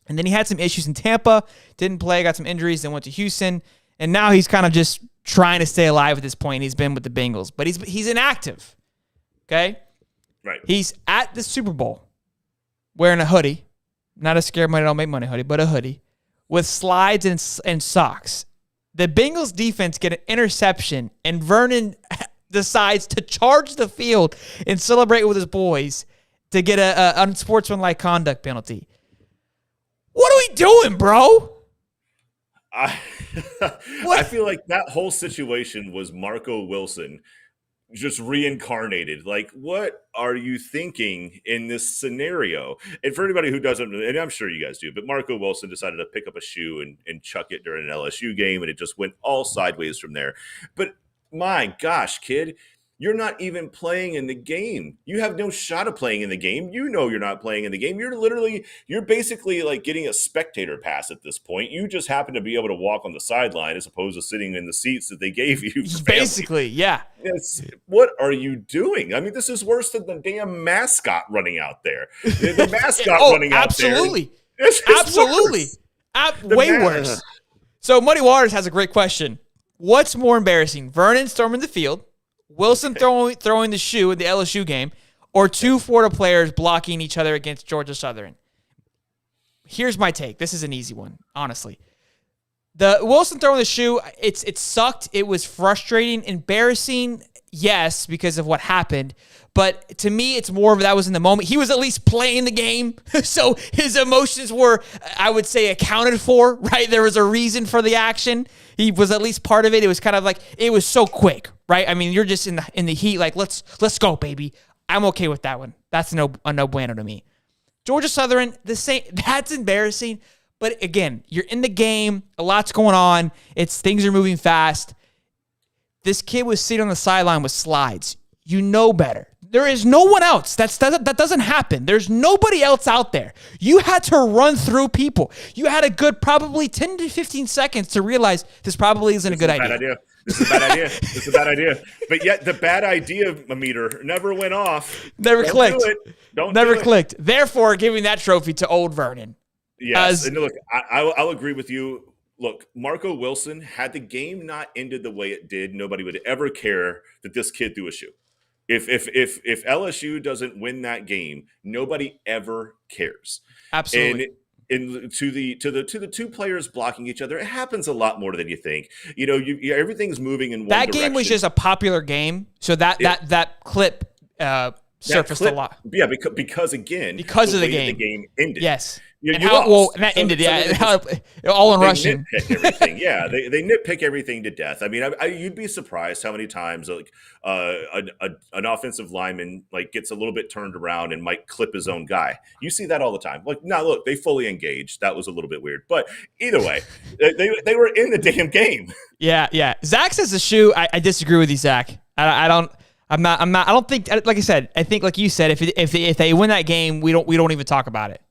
And then he had some issues in Tampa. Didn't play, got some injuries, then went to Houston. And now he's kind of just trying to stay alive at this point. He's been with the Bengals, but he's inactive. Okay? Right. He's at the Super Bowl wearing a hoodie, not a scare money, don't make money hoodie, but a hoodie with slides and socks. The Bengals defense get an interception, and Vernon decides to charge the field and celebrate with his boys to get a unsportsmanlike conduct penalty. What are we doing, bro? I feel like that whole situation was Marco Wilson just reincarnated. Like, what are you thinking in this scenario? And for anybody who doesn't, and I'm sure you guys do, but Marco Wilson decided to pick up a shoe and chuck it during an LSU game, and it just went all sideways from there. But my gosh, kid, you're not even playing in the game. You have no shot of playing in the game. You know you're not playing in the game. You're basically like getting a spectator pass at this point. You just happen to be able to walk on the sideline as opposed to sitting in the seats that they gave you. Basically, yeah. What are you doing? I mean, this is worse than the damn mascot running out there. The mascot running out there. Absolutely. Absolutely. Way worse. So Muddy Waters has a great question. What's more embarrassing, Vernon storming the field, Wilson throwing the shoe in the LSU game, or two Florida players blocking each other against Georgia Southern? Here's my take. This is an easy one, honestly. The Wilson throwing the shoe, it sucked. It was frustrating, embarrassing, yes, because of what happened. But to me, it's more of that was in the moment. He was at least playing the game, so his emotions were, I would say, accounted for, right? There was a reason for the action. He was at least part of it. It was kind of like, it was so quick, right? I mean, you're just in the heat, like, let's go, baby. I'm okay with that one. That's a no bueno to me. Georgia Southern, the same. That's embarrassing. But again, you're in the game. A lot's going on. Things are moving fast. This kid was sitting on the sideline with slides. You know better. There is no one else. That doesn't happen. There's nobody else out there. You had to run through people. You had a good probably 10 to 15 seconds to realize this probably isn't a good idea. This is a bad idea. This is a bad idea. But yet the bad idea meter never went off. Never clicked. Never clicked. Therefore, giving that trophy to old Vernon. Yes. And look, I'll agree with you. Look, Marco Wilson, had the game not ended the way it did, nobody would ever care that this kid threw a shoe. If LSU doesn't win that game, nobody ever cares. Absolutely. And to the two players blocking each other, it happens a lot more than you think. You know, everything's moving in one direction. That game was just a popular game, so that clip surfaced a lot. Yeah, because of the game ended. Yes. That ended. All in rushing. Nitpick everything. Yeah, they nitpick everything to death. I mean, you'd be surprised how many times like an offensive lineman like gets a little bit turned around and might clip his own guy. You see that all the time. Like, now look, they fully engaged. That was a little bit weird, but either way, they were in the damn game. Yeah. Zach says the shoe. I disagree with you, Zach. I don't think. Like I said, I think like you said, if they win that game, we don't even talk about it.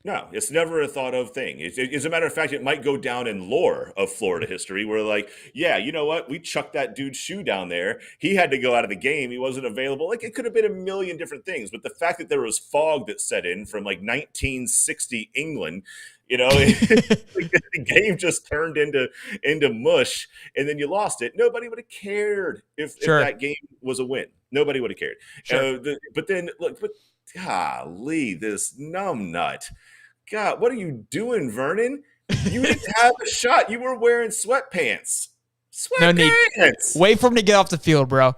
No, it's never a thought of thing. As a matter of fact, it might go down in lore of Florida history where like, yeah, you know what? We chucked that dude's shoe down there. He had to go out of the game. He wasn't available. Like, it could have been a million different things. But the fact that there was fog that set in from like 1960 England, you know, the game just turned into mush, and then you lost it. Nobody would have cared if that game was a win. Nobody would have cared. Sure. But then, look, golly, this numbnut. God, what are you doing, Vernon? You didn't have a shot. You were wearing sweatpants. No need. Wait for him to get off the field, bro.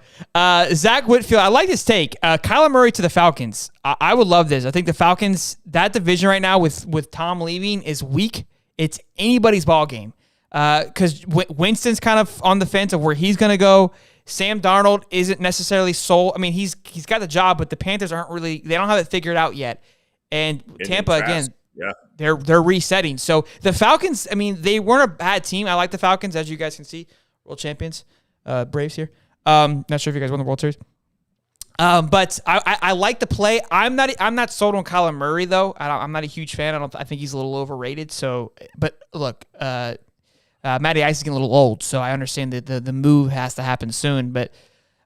Zach Whitfield, I like this take. Kyler Murray to the Falcons. I would love this. I think the Falcons, that division right now with Tom leaving is weak. It's anybody's ball game. Because Winston's kind of on the fence of where he's going to go. Sam Darnold isn't necessarily sold. I mean, he's got the job, but the Panthers aren't really. They don't have it figured out yet. And Tampa again, they're resetting. So the Falcons, I mean, they weren't a bad team. I like the Falcons, as you guys can see, world champions, Braves here. Not sure if you guys won the World Series. But I like the play. I'm not sold on Kyler Murray though. I'm not a huge fan. I think he's a little overrated. So, but look, Matty Ice is getting a little old, so I understand that the move has to happen soon. But,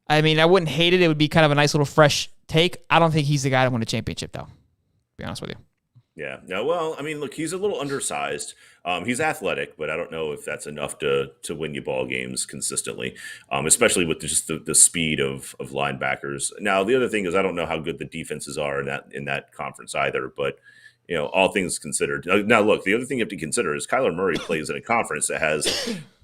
I mean, I wouldn't hate it. It would be kind of a nice little fresh take. I don't think he's the guy to win a championship, though, to be honest with you. Yeah. No. Well, I mean, look, he's a little undersized. He's athletic, but I don't know if that's enough to win you ball games consistently, especially with just the speed of linebackers. Now, the other thing is I don't know how good the defenses are in that conference either. But all things considered. Now, look, the other thing you have to consider is Kyler Murray plays in a conference that has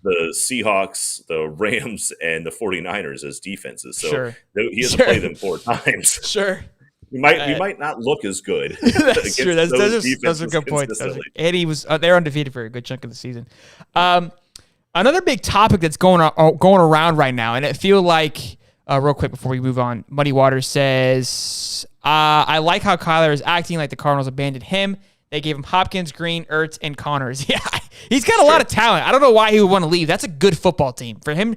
the Seahawks, the Rams, and the 49ers as defenses. So Sure. he has to play them 4 times. Sure. We might not look as good. That's true. Those are good points. And he was they're undefeated for a good chunk of the season. Another big topic that's going around right now, and it feels like real quick before we move on, Muddy Waters says, I like how Kyler is acting like the Cardinals abandoned him. They gave him Hopkins, Green, Ertz, and Connors. Yeah, he's got a lot of talent. I don't know why he would want to leave. That's a good football team. For him,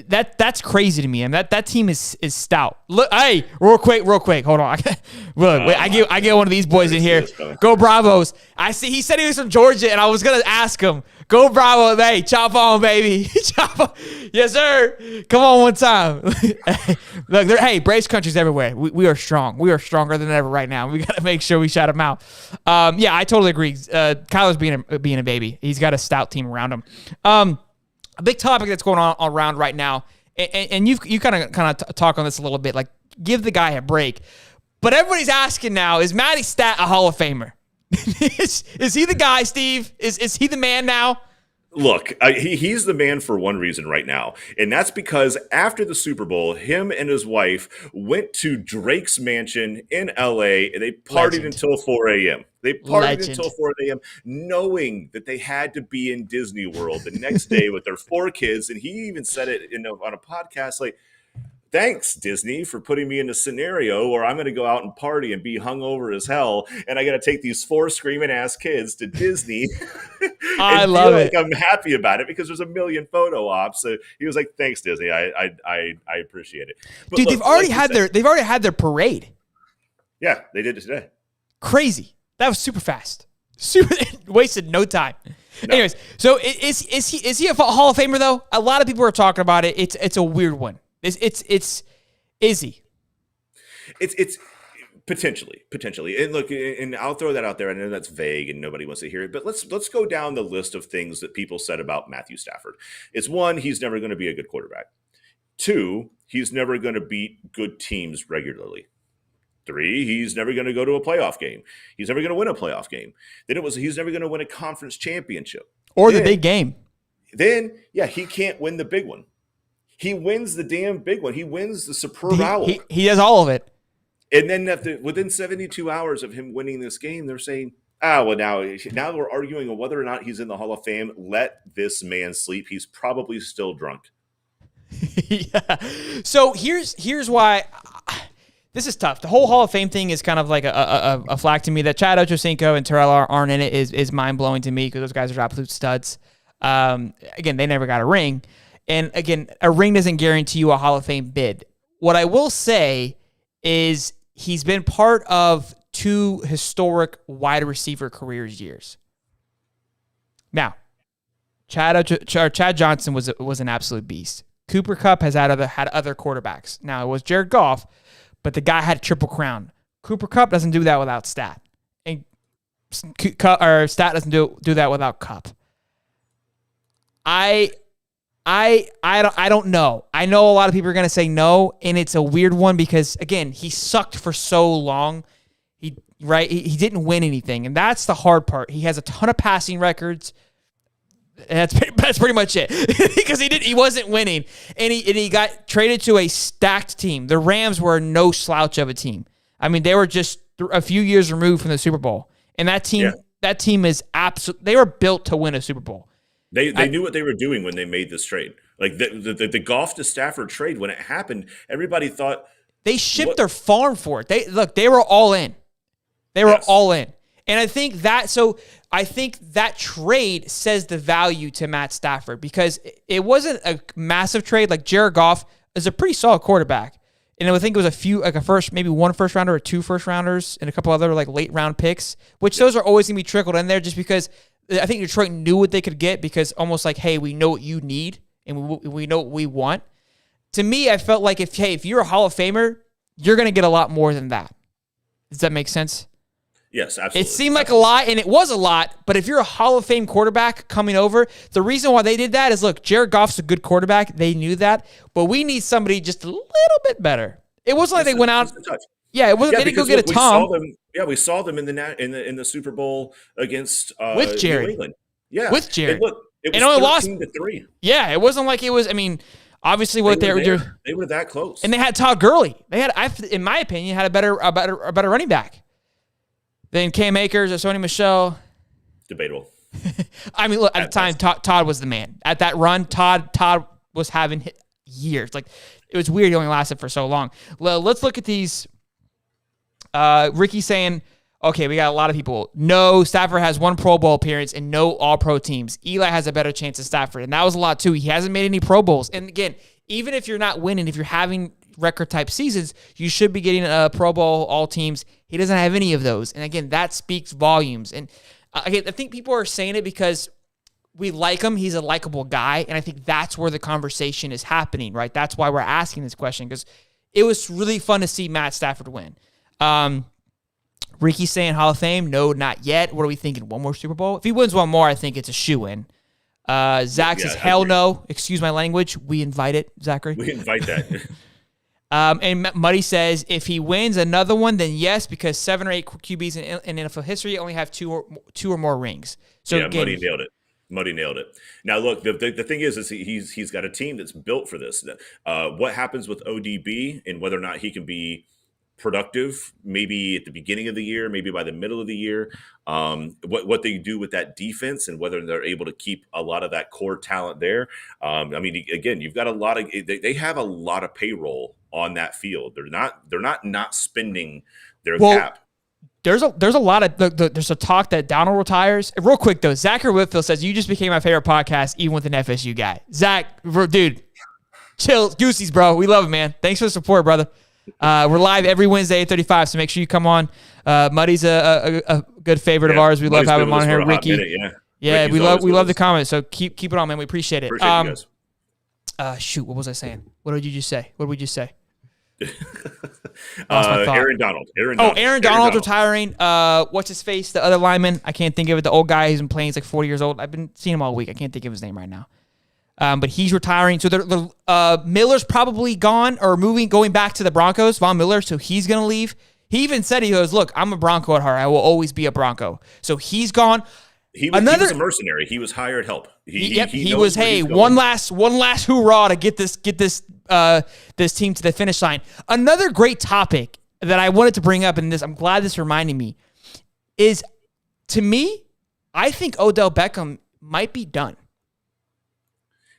that's crazy to me. And that team is stout. Look, hey, real quick, hold on. I get one of these boys in here. Go Bravos. I see. He said he was from Georgia, and I was gonna ask him. Go Bravo, hey, chop on, baby. Chop on. Yes, sir. Come on one time. Look, hey, Braves country's everywhere. We are strong. We are stronger than ever right now. We got to make sure we shout him out. Yeah, I totally agree. Kyler's being a baby. He's got a stout team around him. A big topic that's going on around right now, and you kind of talk on this a little bit, like give the guy a break. But everybody's asking now, is Matty Stat a Hall of Famer? Is he the guy, Steve? Is he the man now? Look, he's the man for one reason right now, and that's because after the Super Bowl, him and his wife went to Drake's mansion in L.A., and they partied until 4 a.m. They partied until 4 a.m., knowing that they had to be in Disney World the next day with their 4 kids, and he even said it on a podcast, like, thanks, Disney, for putting me in a scenario where I'm going to go out and party and be hungover as hell, and I got to take these 4 screaming ass kids to Disney. I love it. I'm happy about it because there's a million photo ops. So he was like, "Thanks, Disney. I appreciate it." But dude, look, they've already had their parade. Yeah, they did it today. Crazy. That was super fast. Super wasted no time. No. Anyways, so is he a Hall of Famer though? A lot of people are talking about it. It's a weird one. Is he? It's potentially. And look, and I'll throw that out there. I know that's vague and nobody wants to hear it, but let's go down the list of things that people said about Matthew Stafford. It's 1, he's never going to be a good quarterback. 2, he's never going to beat good teams regularly. 3, he's never going to go to a playoff game. He's never going to win a playoff game. Then he's never going to win a conference championship. Or the big game. Then, yeah, he can't win the big one. He wins the damn big one. He wins the Superb Owl. He does all of it. And then within 72 hours of him winning this game, they're saying, well, now we're arguing on whether or not he's in the Hall of Fame. Let this man sleep. He's probably still drunk. Yeah. So here's why this is tough. The whole Hall of Fame thing is kind of like a flag to me. That Chad Ochocinco and Terrell aren't in it is mind-blowing to me because those guys are absolute studs. Again, they never got a ring. And again, a ring doesn't guarantee you a Hall of Fame bid. What I will say is he's been part of 2 historic wide receiver careers years. Now, Chad Johnson was an absolute beast. Cooper Kupp has had other quarterbacks. Now, it was Jared Goff, but the guy had a triple crown. Cooper Kupp doesn't do that without Stat. And Stat doesn't do that without Kupp. I don't know. I know a lot of people are going to say no, and it's a weird one because, again, he sucked for so long. He didn't win anything, and that's the hard part. He has a ton of passing records. And that's pretty much it because he wasn't winning, and he got traded to a stacked team. The Rams were no slouch of a team. I mean, they were just a few years removed from the Super Bowl, and that team is absolute. They were built to win a Super Bowl. They knew what they were doing when they made this trade. Like the Goff to Stafford trade, when it happened, everybody thought they shipped their farm for it. They were all in. They were all in. And I think that trade says the value to Matt Stafford because it wasn't a massive trade. Like Jared Goff is a pretty solid quarterback. And I think it was maybe 1 first rounder or 2 first rounders and a couple other like late round picks, which those are always going to be trickled in there just because I think Detroit knew what they could get because almost like, hey, we know what you need and we know what we want. To me, I felt like if you're a Hall of Famer, you're going to get a lot more than that. Does that make sense? Yes, absolutely. It seemed like a lot, and it was a lot, but if you're a Hall of Fame quarterback coming over, the reason why they did that is, look, Jared Goff's a good quarterback. They knew that, but we need somebody just a little bit better. It wasn't like they went out. Yeah, it wasn't. They didn't go get a Tom. We saw them in the Super Bowl against with Jared. New England. Yeah, with Jared. And look, it was only 13-3. Yeah, it wasn't like it was. I mean, obviously, what they were that close, and they had Todd Gurley. They had, in my opinion, had a better running back than Cam Akers or Sony Michel. Debatable. I mean, look, at the time, Todd was the man. At that run, Todd was having years. Like, it was weird he only lasted for so long. Well, let's look at these. Ricky saying, okay, we got a lot of people. No, Stafford has 1 Pro Bowl appearance and no All-Pro teams. Eli has a better chance than Stafford, and that was a lot, too. He hasn't made any Pro Bowls. And, again, even if you're not winning, if you're having record-type seasons, you should be getting a Pro Bowl, all teams. He doesn't have any of those. And, again, that speaks volumes. And, again, I think people are saying it because we like him. He's a likable guy, and I think that's where the conversation is happening, right? That's why we're asking this question, because it was really fun to see Matt Stafford win. Ricky's saying Hall of Fame. No, not yet. What are we thinking? 1 more Super Bowl? If he wins 1 more, I think it's a shoo-in. Zach says, hell no. Excuse my language. We invite it, Zachary. We invite that. And Muddy says, if he wins another one, then yes, because 7 or 8 QBs in NFL history only have two or more rings. So yeah, Muddy nailed it. Muddy nailed it. Now, look, the thing is he's got a team that's built for this. What happens with ODB and whether or not he can be productive, maybe at the beginning of the year, maybe by the middle of the year, what they do with that defense and whether they're able to keep a lot of that core talent there. I mean, again, you've got a lot of they have a lot of payroll on that field. They're not spending their cap. There's a lot of there's a talk that Donald retires. Real quick though, Zachary Whitfield says you just became my favorite podcast, even with an FSU guy. Zach, dude, chill, Goosies, bro. We love it, man. Thanks for the support, brother. We're live every Wednesday, 8:35, so make sure you come on. Muddy's a good favorite of ours. We love having him on here. Ricky. Yeah, we love the comments, so keep it on, man. We appreciate it. Appreciate you guys. Shoot, what was I saying? What did you just say? What did we just say? Aaron Donald. Aaron Donald retiring. What's his face? The other lineman. I can't think of it. The old guy who's been playing. He's like 40 years old. I've been seeing him all week. I can't think of his name right now. But he's retiring. So Miller's probably gone or going back to the Broncos, Von Miller, so he's going to leave. He even said, he goes, look, I'm a Bronco at heart. I will always be a Bronco. So he's gone. He was a mercenary. He was hired help. He was, hey, one last hoorah to get this team to the finish line. Another great topic that I wanted to bring up, and I'm glad this reminded me, is, to me, I think Odell Beckham might be done.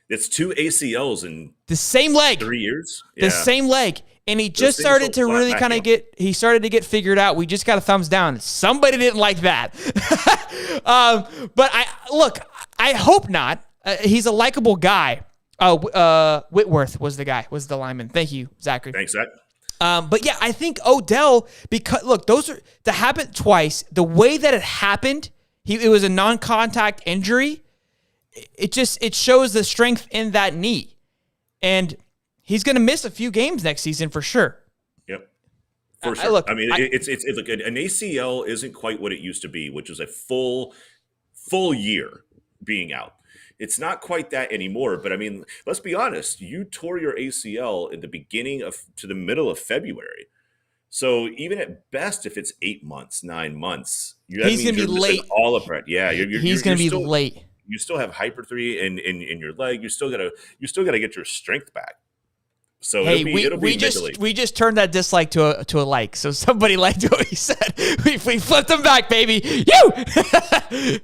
It's 2 ACLs in the same leg. 3 years. The same leg. And he just started to really kind of get figured out. We just got a thumbs down. Somebody didn't like that. But I hope not. He's a likable guy. Whitworth was the lineman. Thank you, Zachary. Thanks, Zach. But yeah, I think Odell, because look, those are to happen twice. The way that it happened, it was a non-contact injury. It shows the strength in that knee. And he's going to miss a few games next season for sure. Yep. For sure. It's like an ACL isn't quite what it used to be, which was a full year being out. It's not quite that anymore, but I mean, let's be honest. You tore your ACL at the beginning to the middle of February. So even at best, if it's 8 months, 9 months, he's going to be late. All of it. Yeah. He's going to be late. You still have hypertrophy in your leg. You still gotta get your strength back. So hey, we just turned that dislike to a like. So somebody liked what he said. We flipped him back, baby. You.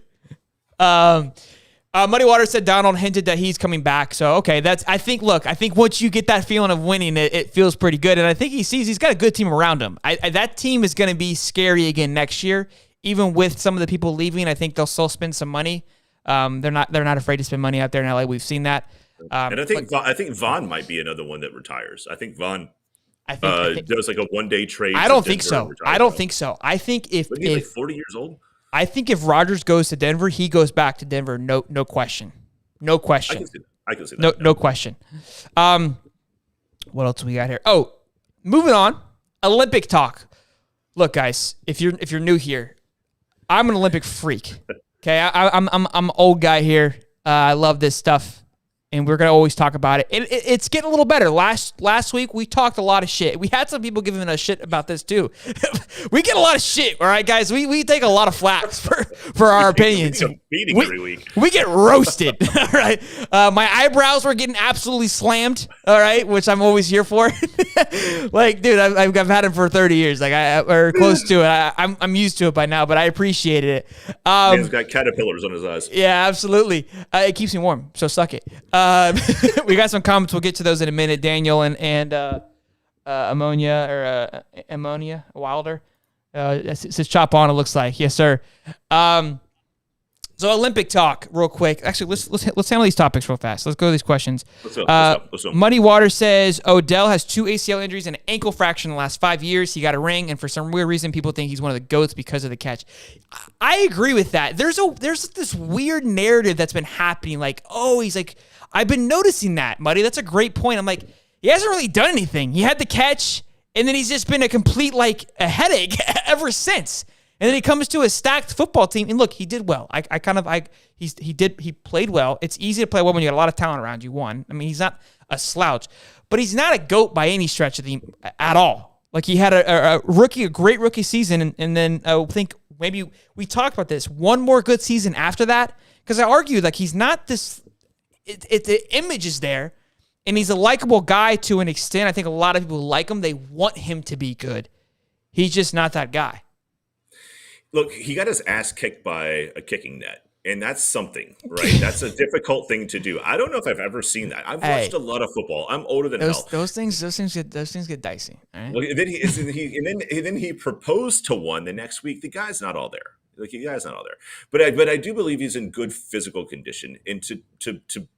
Muddy Waters said Donald hinted that he's coming back. So okay, I think once you get that feeling of winning, it feels pretty good. And I think he's got a good team around him. That team is going to be scary again next year, even with some of the people leaving. I think they'll still spend some money. They're not afraid to spend money out there in LA. We've seen that. And I think Vaughn might be another one that retires. I think Vaughn does like a one-day trade. I don't think so. I think if he's like 40 years old. I think if Rodgers goes to Denver, he goes back to Denver. No question. No question. I can see that. No question. What else we got here? Oh, moving on. Olympic talk. Look, guys, if you're new here, I'm an Olympic freak. Okay, I'm an old guy here. I love this stuff, and we're gonna always talk about it. It's getting a little better. Last week we talked a lot of shit. We had some people giving us shit about this too. We get a lot of shit. All right, guys. We take a lot of flack for our opinions. Beating every week. We get roasted. All right. My eyebrows were getting absolutely slammed. All right, which I'm always here for. Like, dude, I've had them for 30 years. Like, or close to it. I'm used to it by now, but I appreciated it. He's got caterpillars on his eyes. Yeah, absolutely. It keeps me warm, so suck it. We got some comments. We'll get to those in a minute. Daniel and Ammonia Wilder. It says chop on. It looks like yes, sir. So Olympic talk, real quick. Actually, let's handle these topics real fast. Let's go to these questions. Let's go. Muddy Water says Odell has 2 ACL injuries and an ankle fracture in the last 5 years. He got a ring, and for some weird reason, people think he's one of the GOATs because of the catch. I agree with that. There's this weird narrative that's been happening. Like, oh, he's like, I've been noticing that, Muddy. That's a great point. I'm like, he hasn't really done anything. He had the catch, and then he's just been a complete a headache ever since. And then he comes to a stacked football team, and look, he did well. He played well. It's easy to play well when you got a lot of talent around you. One, I mean, he's not a slouch, but he's not a GOAT by any stretch of the at all. Like, he had a great rookie season, and then I think maybe we talked about this, one more good season after that, because I argued like he's not this. The image is there, and he's a likable guy to an extent. I think a lot of people like him. They want him to be good. He's just not that guy. Look, he got his ass kicked by a kicking net, and that's something, right? That's a difficult thing to do. I don't know if I've ever seen that. I've watched a lot of football. I'm older than hell. Those things get dicey. All right? Well, then he proposed to one the next week. The guy's not all there. Like, the guy's not all there. But I do believe he's in good physical condition, and to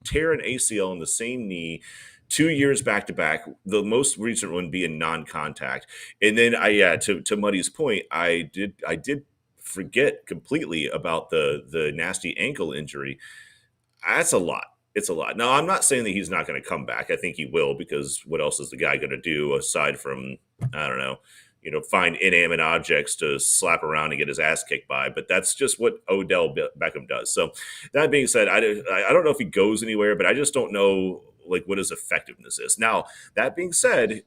tear an ACL in the same knee 2 years back to back, the most recent one being non-contact, and then to Muddy's point, I did forget completely about the nasty ankle injury. That's a lot. It's a lot. Now, I'm not saying that he's not going to come back. I think he will, because what else is the guy going to do aside from, I don't know, find inanimate objects to slap around and get his ass kicked by? But that's just what Odell Beckham does. So that being said, I don't know if he goes anywhere, but I just don't know like what his effectiveness is. Now, that being said,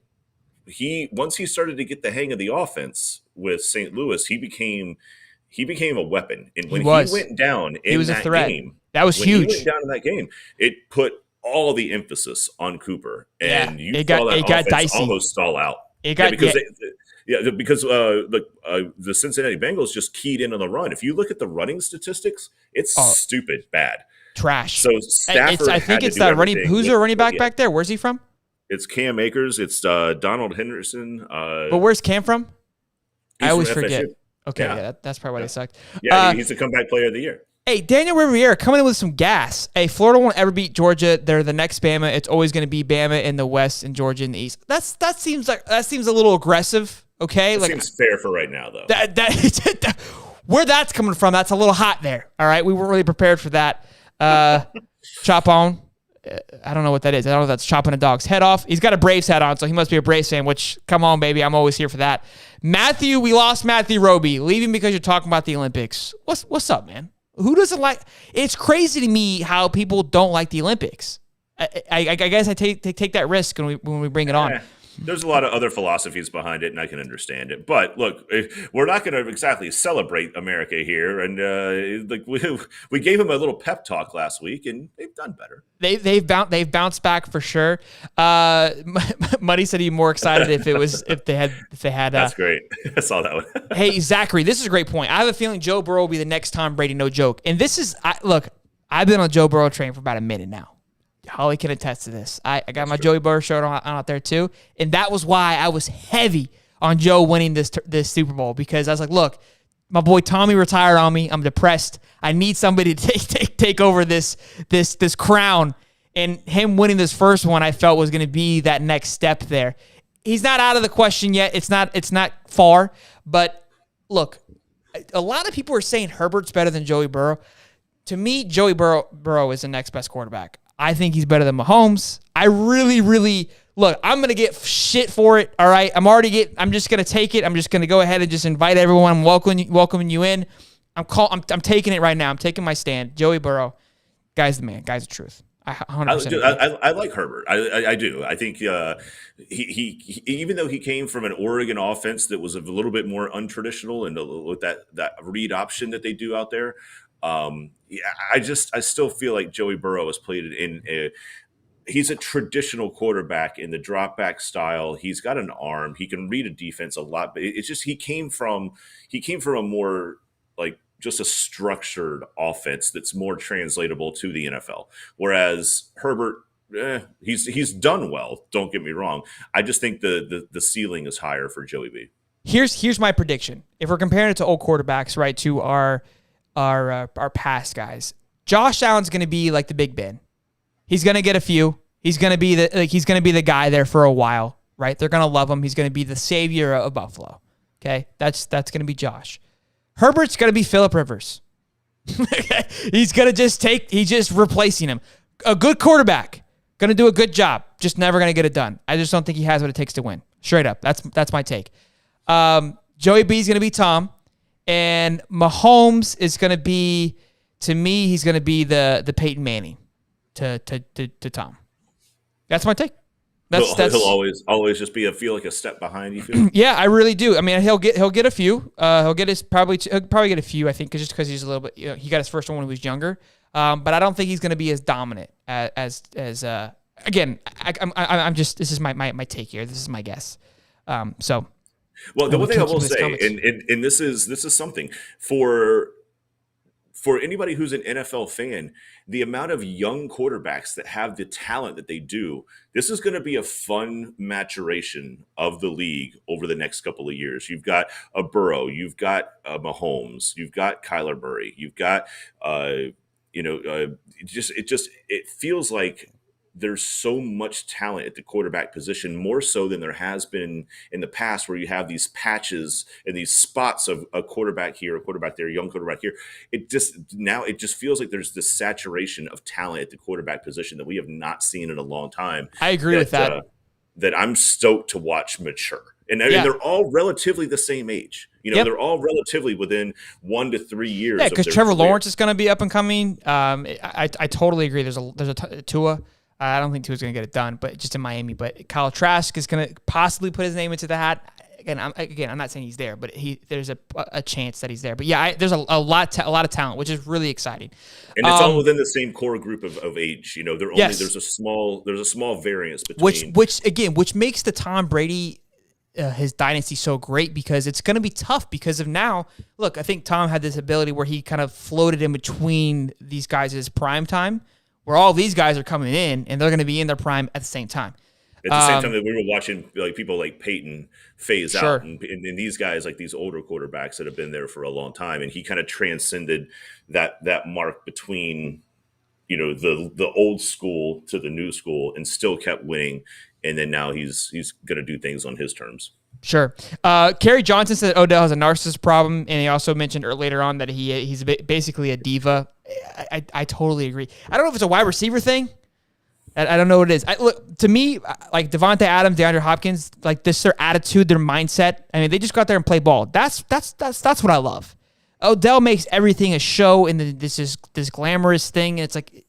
once he started to get the hang of the offense with St. Louis, he became a weapon. And when he went down in that game, that was huge. He went down in that game, it put all the emphasis on Cooper, and you saw that offense dicey. Almost stall out. Because the Cincinnati Bengals just keyed in on the run. If you look at the running statistics, it's stupid bad. Trash. So Stafford, I think it's that running. Who's the running back there? Where's he from? It's Cam Akers. It's Donald Henderson. But where's Cam from? I always forget. FSU. Okay, yeah, that's probably why they sucked. Yeah, he's the comeback player of the year. Hey, Daniel Riviera coming in with some gas. Hey, Florida won't ever beat Georgia. They're the next Bama. It's always going to be Bama in the West and Georgia in the East. That seems a little aggressive. Okay, seems fair for right now, though. Where that's coming from, that's a little hot there. All right, we weren't really prepared for that. Chop on. I don't know what that is. I don't know if that's chopping a dog's head off. He's got a Braves hat on, so he must be a Braves fan, which, come on, baby. I'm always here for that. Matthew, we lost Matthew Roby. Leaving because you're talking about the Olympics. What's up, man? Who doesn't like – it's crazy to me how people don't like the Olympics. I guess I take that risk when we bring it on. There's a lot of other philosophies behind it, and I can understand it. But look, we're not going to exactly celebrate America here. And we gave him a little pep talk last week, and they've done better. They've bounced back for sure. Muddy said he'd be more excited if they had. That's great. I saw that one. Hey, Zachary, this is a great point. I have a feeling Joe Burrow will be the next Tom Brady. No joke. And this is look. I've been on Joe Burrow train for about a minute now. Holly can attest to this. I got my Joey Burrow shirt on out there too, and that was why I was heavy on Joe winning this Super Bowl, because I was like, look, my boy Tommy retired on me. I'm depressed. I need somebody to take over this crown, and him winning this first one I felt was going to be that next step there. He's not out of the question yet. It's not far, but look, a lot of people are saying Herbert's better than Joey Burrow. To me, Joey Burrow is the next best quarterback. I think he's better than Mahomes. I really, really look. I'm gonna get shit for it. All right, I'm just gonna take it. I'm just gonna go ahead and just invite everyone. I'm welcoming you in. I'm taking it right now. I'm taking my stand. Joey Burrow, guy's the man. Guy's the truth. I 100%. I like Herbert. I do. I think he even though he came from an Oregon offense that was a little bit more untraditional and with that read option that they do out there, I still feel like Joey Burrow has played it he's a traditional quarterback in the drop back style. He's got an arm. He can read a defense a lot, but it's just he came from a more like just a structured offense that's more translatable to the NFL. Whereas Herbert, he's done well. Don't get me wrong. I just think the ceiling is higher for Joey B. Here's my prediction. If we're comparing it to old quarterbacks, right, to our past guys, Josh Allen's going to be like the Big Ben. He's going to get a few. He's going to be the guy there for a while, right? They're going to love him. He's going to be the savior of Buffalo. Okay, that's going to be Josh. Herbert's going to be Phillip Rivers. He's just replacing him. A good quarterback, going to do a good job, just never going to get it done. I just don't think he has what it takes to win. Straight up, that's my take. Joey B is going to be Tom, and Mahomes is going to be, to me, he's going to be the Peyton Manning to Tom. That's my take. He'll always just feel like a step behind. You feel? Yeah, I really do. I mean, he'll get a few. He'll probably get a few. I think just because he's a little bit. He got his first one when he was younger. But I don't think he's going to be as dominant as again. I'm just. This is my take here. This is my guess. So. Well, the one thing I will say, and this is something for anybody who's an NFL fan, the amount of young quarterbacks that have the talent that they do, this is going to be a fun maturation of the league over the next couple of years. You've got a Burrow, you've got Mahomes, you've got Kyler Murray, you've got, it feels like there's so much talent at the quarterback position, more so than there has been in the past, where you have these patches and these spots of a quarterback here, a quarterback there, a young quarterback here. It just feels like there's this saturation of talent at the quarterback position that we have not seen in a long time. I agree with that. That I'm stoked to watch mature. And they're all relatively the same age. They're all relatively within 1 to 3 years. Yeah, because Trevor Lawrence is going to be up and coming. I totally agree. There's a Tua. I don't think Tua's going to get it done, but just in Miami. But Kyle Trask is going to possibly put his name into the hat. Again, I'm not saying he's there, but there's a chance that he's there. But yeah, there's a lot of talent, which is really exciting. And it's all within the same core group of age. There's a small variance between which makes the Tom Brady his dynasty so great, because it's going to be tough because of now. Look, I think Tom had this ability where he kind of floated in between these guys' prime time, where all these guys are coming in and they're going to be in their prime at the same time. At the same time that we were watching like people like Peyton phase out, and these guys, like these older quarterbacks that have been there for a long time, and he kind of transcended that mark between the old school to the new school and still kept winning. And then now he's going to do things on his terms. Sure. Kerry Johnson said Odell has a narcissist problem, and he also mentioned later on that he's basically a diva. I totally agree. I don't know if it's a wide receiver thing. I don't know what it is. Look, to me, like Devontae Adams, DeAndre Hopkins, like this, their attitude, their mindset. I mean, they just go out there and play ball. That's what I love. Odell makes everything a show, and this glamorous thing. And it's like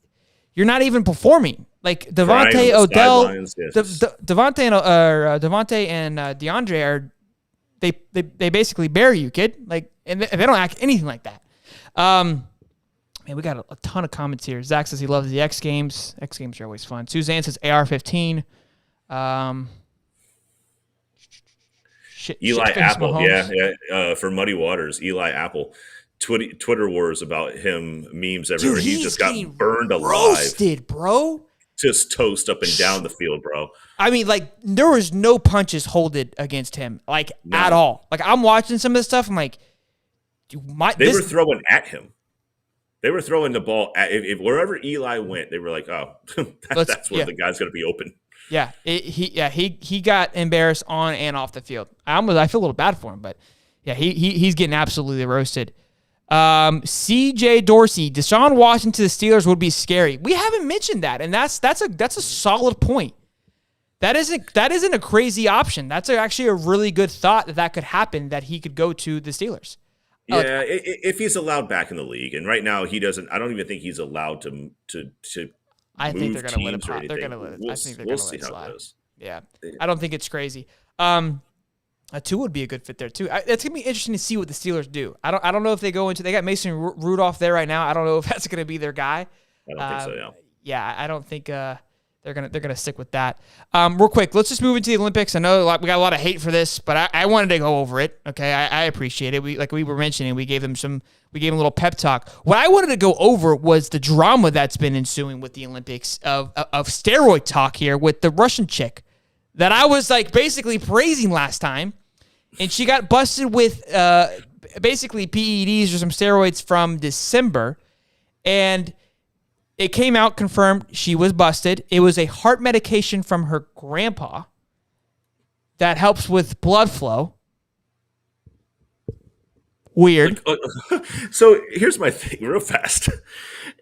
you're not even performing. Like Devontae, Odell, Devontae and DeAndre are they basically bury you, kid. Like, and they don't act anything like that. Man, we got a ton of comments here. Zach says he loves the X Games. X Games are always fun. Suzanne says AR-15. Eli Apple, for Muddy Waters, Eli Apple. Twitter wars about him, memes everywhere. He just got burned alive. Roasted, bro. Just toast up and down the field, bro. I mean, like, there was no punches holded against him, like, at all. Like, I'm watching some of this stuff. I'm like, they were throwing at him. They were throwing the ball at if wherever Eli went. They were like, "Oh, that's where the guy's going to be open." Yeah, he got embarrassed on and off the field. I feel a little bad for him, but yeah, he's getting absolutely roasted. C.J. Dorsey, Deshaun Watson to the Steelers would be scary. We haven't mentioned that, and that's a solid point. That isn't a crazy option. That's actually a really good thought that could happen, that he could go to the Steelers. Yeah, if he's allowed back in the league, and right now he doesn't. I don't even think he's allowed to I think they're move going to let it teams or pop. They're going anything. to let it. We'll I think they're we'll going to let see it how it slide. goes. Yeah, Yeah. I don't think it's crazy. A two would be a good fit there too. It's gonna be interesting to see what the Steelers do. I don't know if they go into. They got Mason Rudolph there right now. I don't know if that's gonna be their guy. I don't think so. Yeah. Yeah, I don't think they're gonna stick with that. Real quick, let's just move into the Olympics. I know we got a lot of hate for this, but I wanted to go over it. Okay, I appreciate it. We were mentioning, we gave them a little pep talk. What I wanted to go over was the drama that's been ensuing with the Olympics of steroid talk here with the Russian chick that I was like basically praising last time, and she got busted with basically PEDs or some steroids from December, and it came out confirmed she was busted. It was a heart medication from her grandpa that helps with blood flow. Weird. So here's my thing, real fast.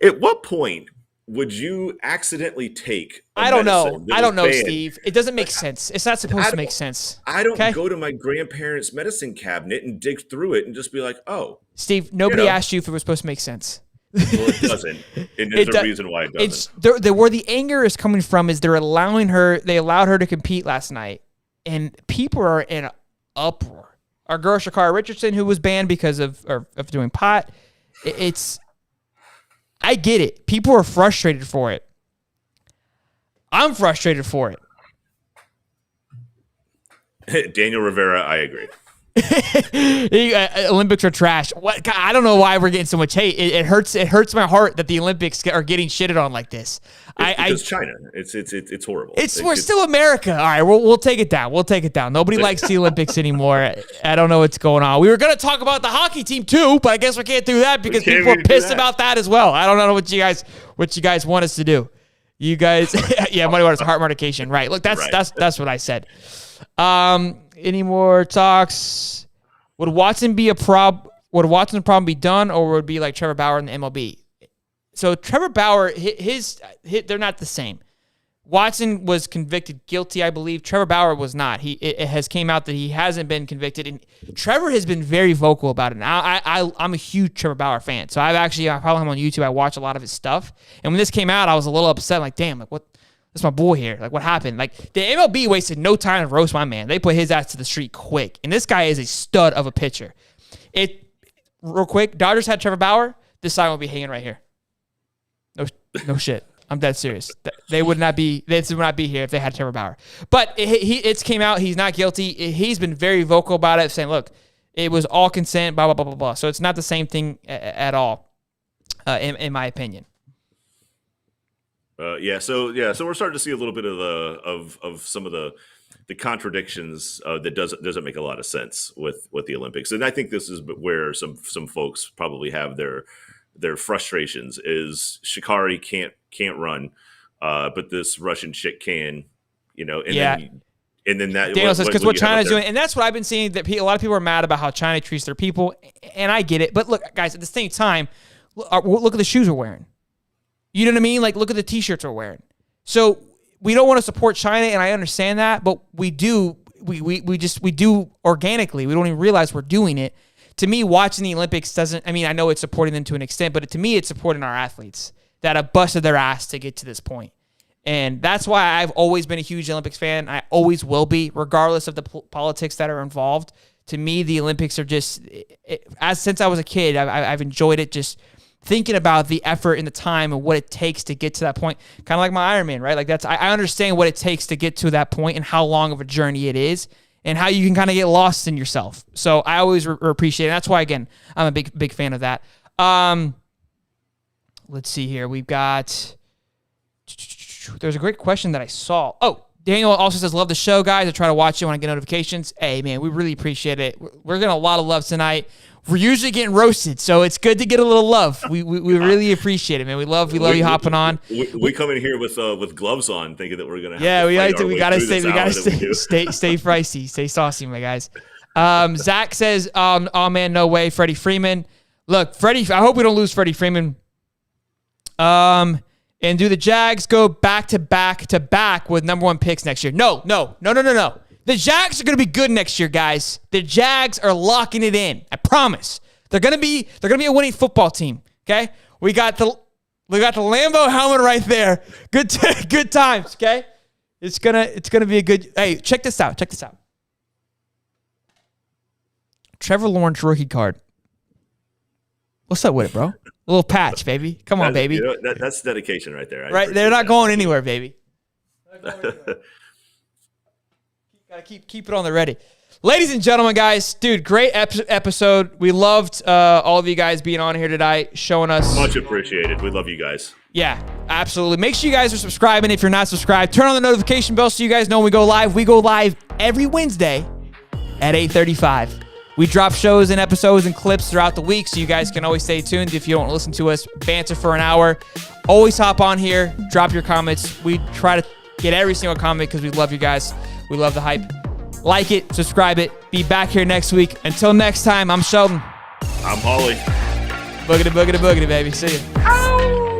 At what point would you accidentally take I don't know. I don't know, Steve. It doesn't make sense. It's not supposed to make sense. I don't go to my grandparents' medicine cabinet and dig through it and just be like, oh. Steve, nobody asked you if it was supposed to make sense. Well, it doesn't. And there's a reason why it doesn't. Where the anger is coming from is they allowed her to compete last night, and people are in uproar. Our girl Shakara Richardson, who was banned because of doing pot, I get it. People are frustrated for it. I'm frustrated for it. Daniel Rivera, I agree. Olympics are trash. What? God, I don't know why we're getting so much hate. It hurts. It hurts my heart that the Olympics are getting shitted on like this. Because China, it's horrible. We're still America. All right, we'll take it down. We'll take it down. Nobody likes the Olympics anymore. I don't know what's going on. We were gonna talk about the hockey team too, but I guess we can't do that because people are pissed about that as well. I don't know what you guys want us to do. You guys, yeah, money waters, heart medication, right? Look, that's what I said. Any more talks? Would Watson problem be done, or would it be like Trevor Bauer in the MLB? So Trevor Bauer, they're not the same. Watson was convicted guilty, I believe. Trevor Bauer was not. It has came out that he hasn't been convicted, and Trevor has been very vocal about it. And I'm a huge Trevor Bauer fan, so I follow him on YouTube. I watch a lot of his stuff, and when this came out, I was a little upset. Like, damn, like what? That's my boy here. Like, what happened? Like, the MLB wasted no time to roast my man. They put his ass to the street quick. And this guy is a stud of a pitcher. Real quick, Dodgers had Trevor Bauer. This sign will be hanging right here. No shit. I'm dead serious. They would not be here if they had Trevor Bauer. But it's came out. He's not guilty. He's been very vocal about it, saying, look, it was all consent, blah, blah, blah, blah, blah. So it's not the same thing at all, in my opinion. So we're starting to see a little bit of some of the contradictions that doesn't make a lot of sense with the Olympics, and I think this is where some folks probably have their frustrations. Is Shikari can't run, but this Russian chick can, and then that Daniel says because what China's doing, and that's what I've been seeing, that a lot of people are mad about how China treats their people, and I get it. But look, guys, at the same time, look at the shoes we're wearing. You know what I mean? Like, look at the T-shirts we're wearing. So we don't want to support China, and I understand that, but we do. We do organically. We don't even realize we're doing it. To me, watching the Olympics doesn't. I mean, I know it's supporting them to an extent, but to me, it's supporting our athletes that have busted their ass to get to this point. And that's why I've always been a huge Olympics fan. I always will be, regardless of the politics that are involved. To me, the Olympics are just. Since I was a kid, I've enjoyed it. Just thinking about the effort and the time and what it takes to get to that point, kind of like my Ironman, right? Like I understand what it takes to get to that point and how long of a journey it is and how you can kind of get lost in yourself. So I always appreciate it. That's why, again, I'm a big fan of that. Let's see here. We've got, there's a great question that I saw. Oh, Daniel also says, love the show, guys. I try to watch it when I get notifications. Hey, man, we really appreciate it. We're getting a lot of love tonight. We're usually getting roasted, so it's good to get a little love. We really appreciate it, man. We love you hopping on. We come in here with gloves on, thinking that we're gonna. We gotta stay feisty, stay saucy, my guys. Zach says, "Oh man, no way, Freddie Freeman." Look, Freddie. I hope we don't lose Freddie Freeman. And do the Jags go back to back with number 1 picks next year? No. The Jags are going to be good next year, guys. The Jags are locking it in. I promise. They're gonna be a winning football team. Okay, we got the Lambo helmet right there. Good times. Okay, it's gonna be a good. Hey, check this out. Trevor Lawrence rookie card. What's up with it, bro? A little patch, baby. Come on, baby. That's dedication right there. Right, they're not going anywhere, baby. Gotta keep it on the ready. Ladies and gentlemen, guys, dude, great episode. We loved all of you guys being on here tonight, showing us. Much appreciated. We love you guys. Yeah, absolutely. Make sure you guys are subscribing if you're not subscribed. Turn on the notification bell so you guys know when we go live. We go live every Wednesday at 8:35. We drop shows and episodes and clips throughout the week, so you guys can always stay tuned if you don't listen to us banter for an hour. Always hop on here, drop your comments. We try to get every single comment because we love you guys. We love the hype. Like it, subscribe it. Be back here next week. Until next time, I'm Sheldon. I'm Holly. Boogity, boogity, boogity, baby. See you.